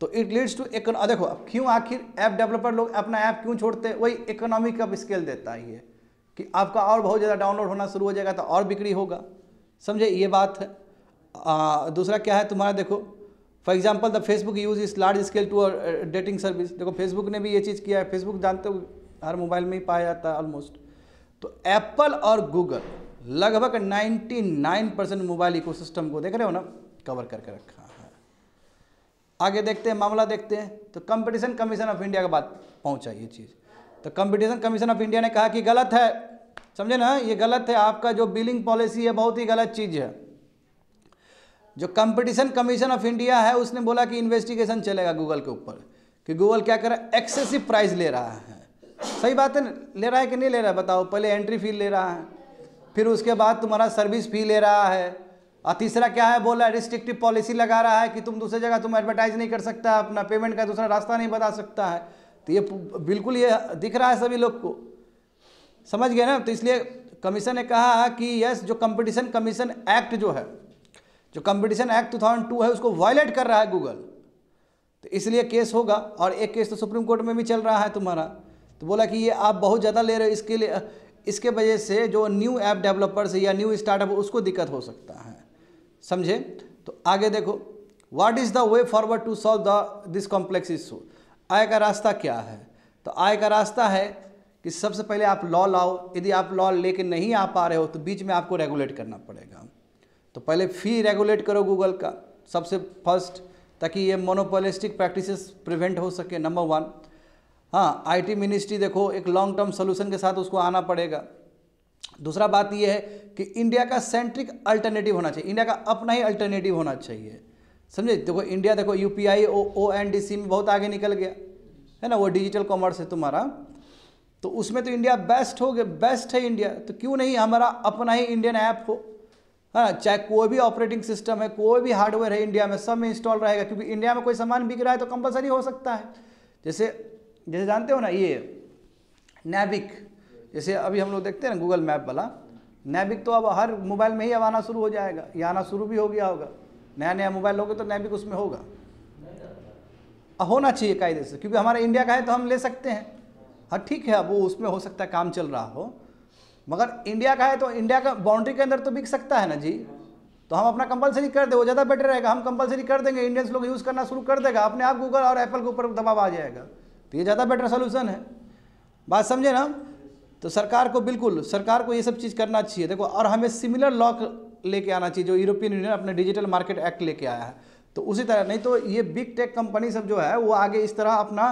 तो इट लीड्स टू देखो अब क्यों आखिर ऐप डेवलपर लोग अपना ऐप क्यों छोड़ते हैं, वही इकोनॉमिक का स्केल देता है ये, कि आपका और बहुत ज़्यादा डाउनलोड होना शुरू हो जाएगा तो और बिक्री होगा, समझे, ये बात है। दूसरा क्या है तुम्हारा, देखो for example the Facebook use is large scale to dating service. देखो फेसबुक ने भी ये चीज़ किया है। फेसबुक जानते हो हर मोबाइल में ही पाया जाता है ऑलमोस्ट। तो एप्पल और गूगल लगभग 99% मोबाइल इकोसिस्टम को देख रहे हो ना, कवर करके रखा है। आगे देखते हैं, मामला देखते हैं। तो कंपटीशन कमीशन ऑफ इंडिया के बात पहुंचा ये चीज़। तो कंपटीशन कमीशन ऑफ इंडिया ने कहा कि गलत है, समझे ना, ये गलत है, आपका जो बिलिंग पॉलिसी है बहुत ही गलत चीज़ है। जो कंपटीशन कमीशन ऑफ इंडिया है उसने बोला कि इन्वेस्टिगेशन चलेगा गूगल के ऊपर, कि गूगल क्या कर रहा है, एक्सेसिव प्राइस ले रहा है। सही बात है ना, ले रहा है कि नहीं ले रहा है बताओ। पहले एंट्री फी ले रहा है, फिर उसके बाद तुम्हारा सर्विस फी ले रहा है, और तीसरा क्या है, बोला रिस्ट्रिक्टिव पॉलिसी लगा रहा है कि तुम दूसरी जगह तुम एडवर्टाइज नहीं कर सकता, अपना पेमेंट का दूसरा रास्ता नहीं बता सकता है। तो ये बिल्कुल ये दिख रहा है सभी लोग को, समझ गए ना। तो इसलिए कमीशन ने कहा कि यस, जो कंपटीशन कमीशन एक्ट जो है, जो कंपटीशन एक्ट 2002 है, उसको वायलेट कर रहा है गूगल। तो इसलिए केस होगा, और एक केस तो सुप्रीम कोर्ट में भी चल रहा है तुम्हारा। तो बोला कि ये आप बहुत ज़्यादा ले रहे हो, इसके लिए इसके वजह से जो न्यू ऐप डेवलपर्स या न्यू स्टार्टअप उसको दिक्कत हो सकता है, समझे। तो आगे देखो, what is the way forward to solve this complex issue. आय का रास्ता क्या है। तो आय का रास्ता है कि सबसे पहले आप लॉ लाओ। यदि आप लॉ लेके नहीं आ पा रहे हो तो बीच में आपको रेगुलेट करना पड़ेगा। तो पहले फी रेगुलेट करो गूगल का सबसे फर्स्ट, ताकि ये मोनोपोलिस्टिक प्रैक्टिसेस प्रिवेंट हो सके, नंबर 1। हाँ, आईटी मिनिस्ट्री देखो एक लॉन्ग टर्म सोल्यूशन के साथ उसको आना पड़ेगा। दूसरा बात ये है कि इंडिया का सेंट्रिक अल्टरनेटिव होना चाहिए, इंडिया का अपना ही अल्टरनेटिव होना चाहिए, समझे। देखो इंडिया देखो यूपीआई ONDC में बहुत आगे निकल गया है ना, वो डिजिटल कॉमर्स है तुम्हारा। तो उसमें तो इंडिया बेस्ट हो गया, बेस्ट है इंडिया। तो क्यों नहीं हमारा अपना ही इंडियन ऐप हो, हाँ, चाहे कोई भी ऑपरेटिंग सिस्टम है, कोई भी हार्डवेयर है इंडिया में, सब में इंस्टॉल रहेगा। क्योंकि इंडिया में कोई सामान बिक रहा है तो कंपलसरी हो सकता है। जैसे जानते हो ना ये नैविक, जैसे अभी हम लोग देखते हैं ना गूगल मैप वाला नैविक, तो अब हर मोबाइल में ही अब आना शुरू हो जाएगा, या आना शुरू भी हो गया होगा। नया नया मोबाइल लोगे तो नैविक उसमें होगा, होना चाहिए कायदे से, क्योंकि हमारा इंडिया का है तो हम ले सकते हैं। हाँ ठीक है, अब वो उसमें हो सकता है काम चल रहा हो, मगर इंडिया का है तो इंडिया का बाउंड्री के अंदर तो बिक सकता है ना जी। तो हम अपना कंपलसरी कर दे, वो ज़्यादा बेटर रहेगा। हम कंपलसरी कर देंगे, इंडियंस लोग यूज़ करना शुरू कर देगा, अपने आप गूगल और एप्पल के ऊपर दबाव आ जाएगा। तो ये ज़्यादा बेटर सोल्यूशन है, बात समझे ना। तो सरकार को बिल्कुल, सरकार को ये सब चीज़ करना चाहिए देखो। और हमें सिमिलर लॉ लेके आना चाहिए जो यूरोपियन यूनियन अपने डिजिटल मार्केट एक्ट लेके आया है। तो उसी तरह, नहीं तो ये बिग टेक कंपनी सब जो है वो आगे इस तरह अपना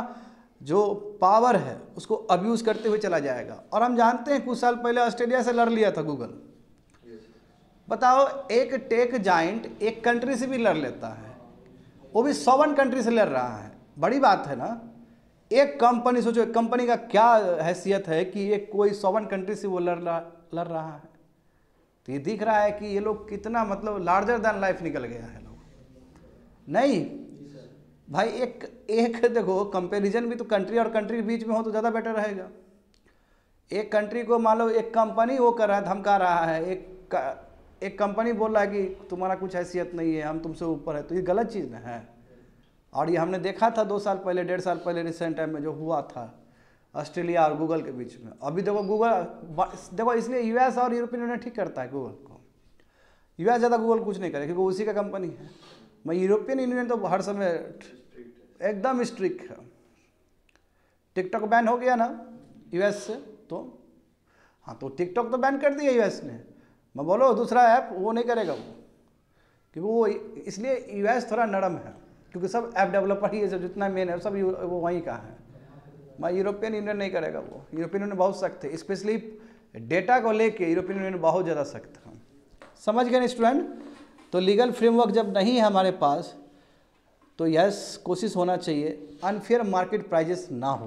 जो पावर है उसको अब्यूज़ करते हुए चला जाएगा। और हम जानते हैं कुछ साल पहले ऑस्ट्रेलिया से लड़ लिया था गूगल। बताओ, एक टेक जाइंट एक कंट्री से भी लड़ लेता है, वो भी 100 कंट्री से लड़ रहा है, बड़ी बात है ना। एक कंपनी, सोचो एक कंपनी का क्या हैसियत है कि एक कोई 100 कंट्री से वो लड़ रहा है। तो ये दिख रहा है कि ये लोग कितना मतलब लार्जर दैन लाइफ निकल गया है लोग। नहीं भाई, एक देखो कंपैरिजन भी तो कंट्री और कंट्री के बीच में हो तो ज़्यादा बेटर रहेगा। एक कंट्री को मान लो एक कंपनी वो कर रहा है, धमका रहा है, एक कंपनी बोल रहा है कि तुम्हारा कुछ हैसियत नहीं है, हम तुमसे ऊपर है, तो ये गलत चीज़ ना है। और ये हमने देखा था 2 साल पहले, 1.5 साल पहले रिसेंट टाइम में जो हुआ था ऑस्ट्रेलिया और गूगल के बीच में। अभी देखो गूगल देखो, इसलिए यूएस और यूरोपियन यूनियन ठीक करता है गूगल को। यूएस ज़्यादा गूगल कुछ नहीं करे क्योंकि उसी का कंपनी है। मैं यूरोपियन यूनियन तो हर समय एकदम स्ट्रिक्ट है। टिकटॉक बैन हो गया ना यूएस से, तो हाँ, तो टिकटॉक तो बैन कर दिया यूएस ने। मैं बोलो दूसरा ऐप वो नहीं करेगा वो, क्योंकि वो इसलिए यूएस थोड़ा नरम है, क्योंकि सब ऐप डेवलपर ही है, जितना मेन है सब वो वहीं का है। मैं यूरोपियन यूनियन नहीं करेगा वो। यूरोपियन यूनियन बहुत सख्त है, स्पेशली डेटा को लेके यूरोपियन यूनियन बहुत ज़्यादा सख्त है, समझ गए ना स्टूडेंट। तो लीगल फ्रेमवर्क जब नहीं है हमारे पास तो यस कोशिश होना चाहिए अनफेयर मार्केट प्राइजेस ना हो,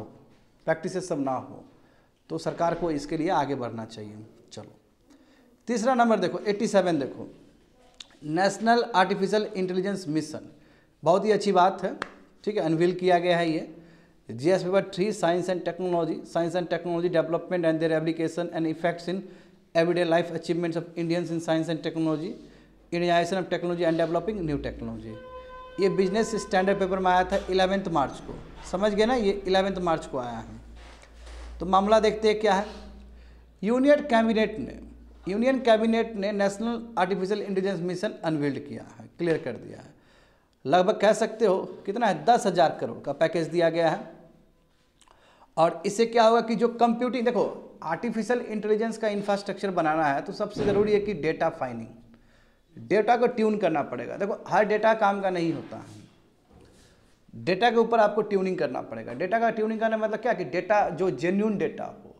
प्रैक्टिसेस सब ना हो, तो सरकार को इसके लिए आगे बढ़ना चाहिए। चलो तीसरा नंबर देखो 87 देखो, नेशनल आर्टिफिशियल इंटेलिजेंस मिशन, बहुत ही अच्छी बात है, ठीक है, अनवील किया गया है ये। GS paper 3 science and technology development and their application and effects in everyday life achievements of Indians in science and technology, Indiaization of technology and developing new technology. ये बिजनेस स्टैंडर्ड पेपर में आया था 11 मार्च को, समझ गए ना, ये 11 मार्च को आया है। तो मामला देखते हैं क्या है। यूनियन कैबिनेट ने national artificial intelligence mission unveiled किया है, क्लियर कर दिया है। लगभग कह सकते हो कितना है, 10,000 करोड़ का पैकेज दिया गया है। और इससे क्या होगा कि जो कंप्यूटिंग, देखो आर्टिफिशियल इंटेलिजेंस का इंफ्रास्ट्रक्चर बनाना है तो सबसे ज़रूरी है कि डेटा फाइनिंग, डेटा को ट्यून करना पड़ेगा। देखो हर डेटा काम का नहीं होता है, डेटा के ऊपर आपको ट्यूनिंग करना पड़ेगा। डेटा का ट्यूनिंग करना मतलब क्या कि डेटा जो जेन्युइन डेटा हो,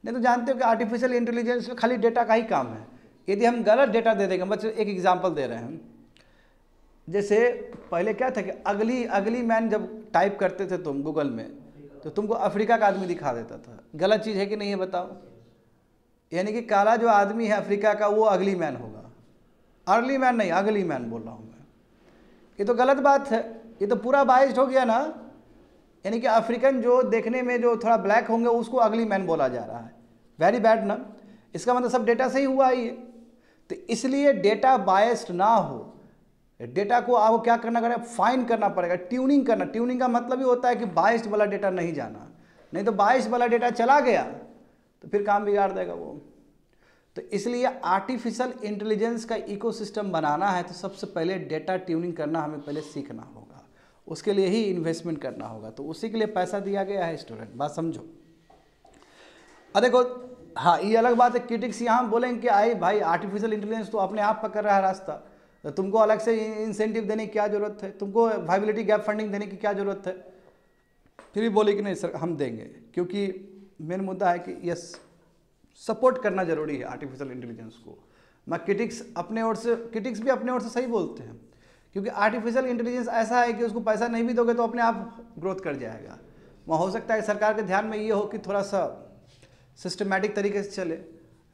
नहीं तो जानते हो कि आर्टिफिशियल इंटेलिजेंस में खाली डेटा का ही काम है। यदि हम गलत डेटा दे देंगे, बच्चों एक एग्जांपल दे रहे हैं, जैसे पहले क्या था कि अगली मैन जब टाइप करते थे तुम गूगल में तो तुमको अफ्रीका का आदमी दिखा देता था। गलत चीज़ है कि नहीं है बताओ, यानी कि काला जो आदमी है अफ्रीका का वो अगली मैन होगा, अर्ली मैन नहीं, अगली मैन बोल रहा हूँ मैं। ये तो गलत बात है, ये तो पूरा बाइस्ड हो गया ना, यानी कि अफ्रीकन जो देखने में जो थोड़ा ब्लैक होंगे उसको अगली मैन बोला जा रहा है, वेरी बैड ना। इसका मतलब सब डेटा से ही हुआ ही है। तो इसलिए डेटा बायस्ड ना हो, डेटा को आपको क्या करना पड़ेगा, फाइन करना पड़ेगा, ट्यूनिंग करना। ट्यूनिंग का मतलब ही होता है कि बायस्ड वाला डेटा नहीं जाना, नहीं तो बायस्ड वाला डेटा चला गया तो फिर काम बिगाड़ देगा वो। तो इसलिए आर्टिफिशियल इंटेलिजेंस का इकोसिस्टम बनाना है तो सबसे पहले डेटा ट्यूनिंग करना हमें पहले सीखना होगा, उसके लिए ही इन्वेस्टमेंट करना होगा। तो उसी के लिए पैसा दिया गया है स्टूडेंट, बात समझो। अब देखो हाँ ये अलग बात है, क्रिटिक्स यहाँ बोलेंगे कि आई भाई आर्टिफिशियल इंटेलिजेंस तो अपने आप पकड़ रहा है रास्ता, तो तुमको अलग से इंसेंटिव देने की क्या जरूरत है, तुमको वायबिलिटी गैप फंडिंग देने की क्या जरूरत है। फिर भी बोले कि नहीं सर हम देंगे, क्योंकि मेन मुद्दा है कि यस सपोर्ट करना जरूरी है आर्टिफिशियल इंटेलिजेंस को। मैं क्रिटिक्स भी अपने ओर से सही बोलते हैं, क्योंकि आर्टिफिशियल इंटेलिजेंस ऐसा है कि उसको पैसा नहीं भी दोगे तो अपने आप ग्रोथ कर जाएगा। वहाँ हो सकता है सरकार के ध्यान में ये हो कि थोड़ा सा सिस्टमैटिक तरीके से चले,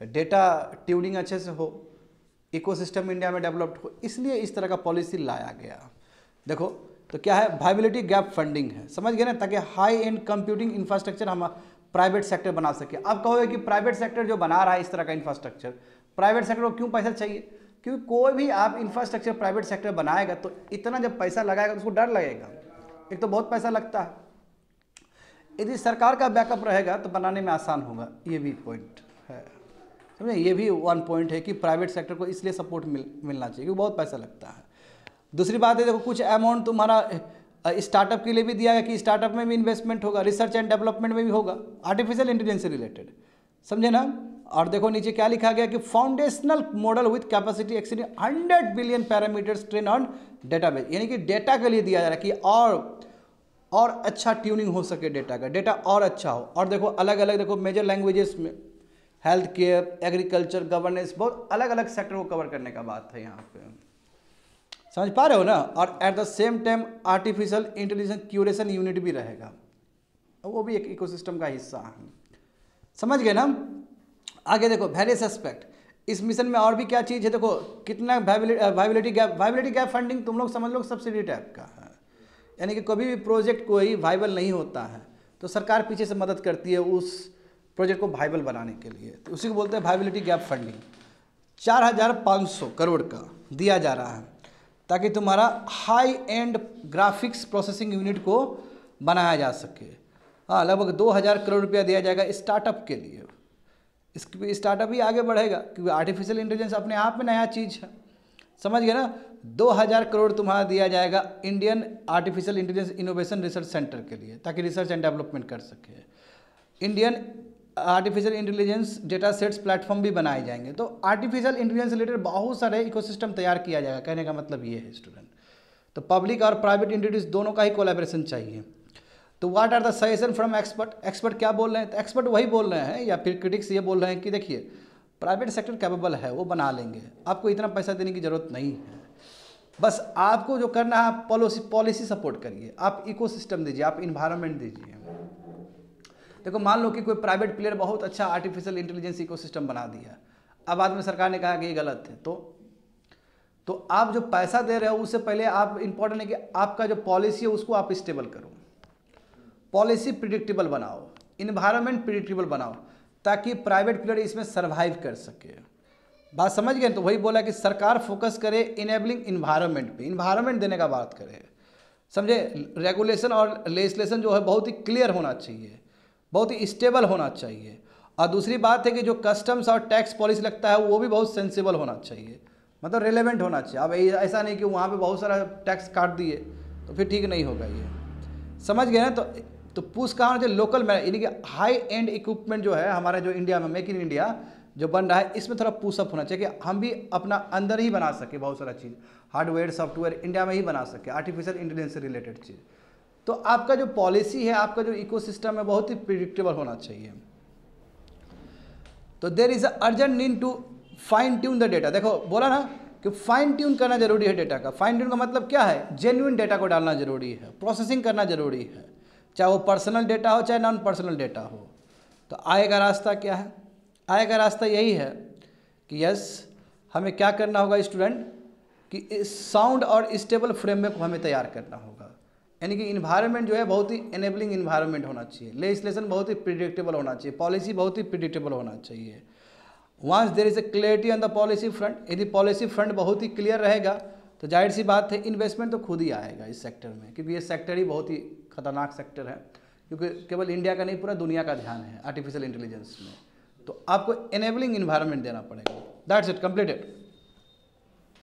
डेटा ट्यूनिंग अच्छे से हो, इकोसिस्टम इंडिया में डेवलप्ड हो, इसलिए इस तरह का पॉलिसी लाया गया। देखो तो क्या है, वायबिलिटी गैप फंडिंग है, समझ गए ना, ताकि हाई एंड कंप्यूटिंग इंफ्रास्ट्रक्चर हम प्राइवेट सेक्टर बना सके। अब कहोगे कि प्राइवेट सेक्टर जो बना रहा है इस तरह का इंफ्रास्ट्रक्चर, प्राइवेट सेक्टर को क्यों पैसा चाहिए, क्योंकि कोई भी आप इंफ्रास्ट्रक्चर प्राइवेट सेक्टर बनाएगा तो इतना जब पैसा लगाएगा तो उसको डर लगेगा, एक तो बहुत पैसा लगता है। यदि सरकार का बैकअप रहेगा तो बनाने में आसान होगा, ये भी पॉइंट है, समझे। ये भी वन पॉइंट है कि प्राइवेट सेक्टर को इसलिए सपोर्ट मिलना चाहिए क्योंकि बहुत पैसा लगता है। दूसरी बात है देखो कुछ अमाउंट तुम्हारा स्टार्टअप के लिए भी दिया है कि स्टार्टअप में भी इन्वेस्टमेंट होगा, रिसर्च एंड डेवलपमेंट में भी होगा, आर्टिफिशियल इंटेलिजेंस से रिलेटेड, समझे ना। और देखो नीचे क्या लिखा गया कि foundational model with capacity exceeding 100 billion parameters train on database, यानी कि डेटा के लिए दिया जा रहा है कि और अच्छा ट्यूनिंग हो सके डेटा का, डेटा और अच्छा हो। और देखो अलग अलग देखो मेजर लैंग्वेजेस में हेल्थ केयर, एग्रीकल्चर, गवर्नेंस, बहुत अलग अलग सेक्टर को कवर करने का बात है यहाँ पे, समझ पा रहे हो ना। और eight the same time artificial intelligence curation unit भी रहेगा, वो भी एक इकोसिस्टम का हिस्सा है, समझ गए ना। आगे देखो वेरियस एस्पेक्ट, इस मिशन में और भी क्या चीज़ है, देखो कितना वायबिलिटी गैप फंडिंग तुम लोग समझ लो सब्सिडी टाइप का है, यानी कि कभी भी प्रोजेक्ट कोई वाइबल नहीं होता है तो सरकार पीछे से मदद करती है उस प्रोजेक्ट को वाइबल बनाने के लिए, तो उसी को बोलते हैं वायबिलिटी गैप फंडिंग। 4,500 करोड़ का दिया जा रहा है ताकि तुम्हारा high and graphics processing unit को बनाया जा सके। हाँ लगभग 2,000 करोड़ रुपया दिया जाएगा स्टार्टअप के लिए, इसकी स्टार्टअप ही आगे बढ़ेगा क्योंकि आर्टिफिशियल इंटेलिजेंस अपने आप में नया चीज़ है, समझ गए ना। 2,000 करोड़ तुम्हारा दिया जाएगा Indian artificial intelligence innovation research centre के लिए ताकि रिसर्च एंड डेवलपमेंट कर सके। Indian artificial intelligence data sets platform भी बनाए जाएंगे। तो आर्टिफिशियल इंटेलिजेंस रिलेटेड बहुत सारे इकोसिस्टम तैयार किया जाएगा, कहने का मतलब ये है स्टूडेंट। तो पब्लिक और प्राइवेट इंटिटीज दोनों का ही कोलैबोरेशन चाहिए। तो what are the suggestion from expert, expert क्या बोल रहे हैं, तो एक्सपर्ट वही बोल रहे हैं या फिर क्रिटिक्स ये बोल रहे हैं कि देखिए प्राइवेट सेक्टर कैपेबल है, वो बना लेंगे, आपको इतना पैसा देने की ज़रूरत नहीं है। बस आपको जो करना है, पॉलिसी सपोर्ट करिए, आप इकोसिस्टम दीजिए, आप इन्वायरमेंट दीजिए। देखो मान लो कि कोई प्राइवेट प्लेयर बहुत अच्छा आर्टिफिशियल इंटेलिजेंस इकोसिस्टम बना दिया, अब बाद में सरकार ने कहा कि ये गलत है, तो आप जो पैसा दे रहे हो उससे पहले आप इम्पोर्टेंट है कि आपका जो पॉलिसी है उसको आप स्टेबल करो, पॉलिसी प्रिडिक्टेबल बनाओ, इन्वायरमेंट प्रिडिक्टेबल बनाओ, ताकि प्राइवेट प्लेयर इसमें सर्वाइव कर सके। बात समझ गए? तो वही बोला कि सरकार फोकस करे इनेबलिंग इन्वायरमेंट पे, इन्वायरमेंट देने का बात करे, समझे। रेगुलेशन और लेजिस्लेशन जो है बहुत ही क्लियर होना चाहिए, बहुत ही स्टेबल होना चाहिए। और दूसरी बात है कि जो कस्टम्स और टैक्स पॉलिसी लगता है वो भी बहुत सेंसिबल होना चाहिए, मतलब रिलेवेंट होना चाहिए। अब ऐसा नहीं कि वहाँ पे बहुत सारा टैक्स काट दिए तो फिर ठीक नहीं होगा ये, समझ गए ना। तो पुश कहाँ होना चाहिए, लोकल में, यानी कि हाई एंड इक्विपमेंट जो है हमारे जो इंडिया में मेक इन इंडिया जो बन रहा है, इसमें थोड़ा पुशअप होना चाहिए कि हम भी अपना अंदर ही बना सके बहुत सारा चीज़, हार्डवेयर सॉफ्टवेयर इंडिया में ही बना सके, आर्टिफिशियल इंटेलिजेंस से रिलेटेड चीज़। तो आपका जो पॉलिसी है, आपका जो इकोसिस्टम है बहुत ही प्रिडिक्टेबल होना चाहिए। तो there is a urgent need to fine tune the data. देखो बोला ना कि फाइन ट्यून करना जरूरी है डेटा का। फाइन ट्यून का मतलब क्या है, जेन्युइन डेटा को डालना जरूरी है, प्रोसेसिंग करना जरूरी है, चाहे वो पर्सनल डेटा हो चाहे नॉन पर्सनल डेटा हो। तो आय का रास्ता क्या है, आय का रास्ता यही है कि यस हमें क्या करना होगा स्टूडेंट, कि इस साउंड और स्टेबल फ्रेमवर्क को हमें तैयार करना होगा, यानी कि इन्वायरमेंट जो है बहुत ही एनेबलिंग इन्वायरमेंट होना चाहिए, लेजिस्लेशन बहुत ही प्रिडिक्टेबल होना चाहिए, पॉलिसी बहुत ही प्रिडिक्टेबल होना चाहिए। Once there is a clarity on the policy front, यदि पॉलिसी फ्रंट बहुत ही क्लियर रहेगा तो जाहिर सी बात है इन्वेस्टमेंट तो खुद ही आएगा इस सेक्टर में, क्योंकि ये सेक्टर ही बहुत ही खतरनाक सेक्टर है, क्योंकि केवल इंडिया का नहीं पूरा दुनिया का ध्यान है आर्टिफिशियल इंटेलिजेंस में। तो आपको एनेबलिंग इन्वायरमेंट देना पड़ेगा। That's it, completed.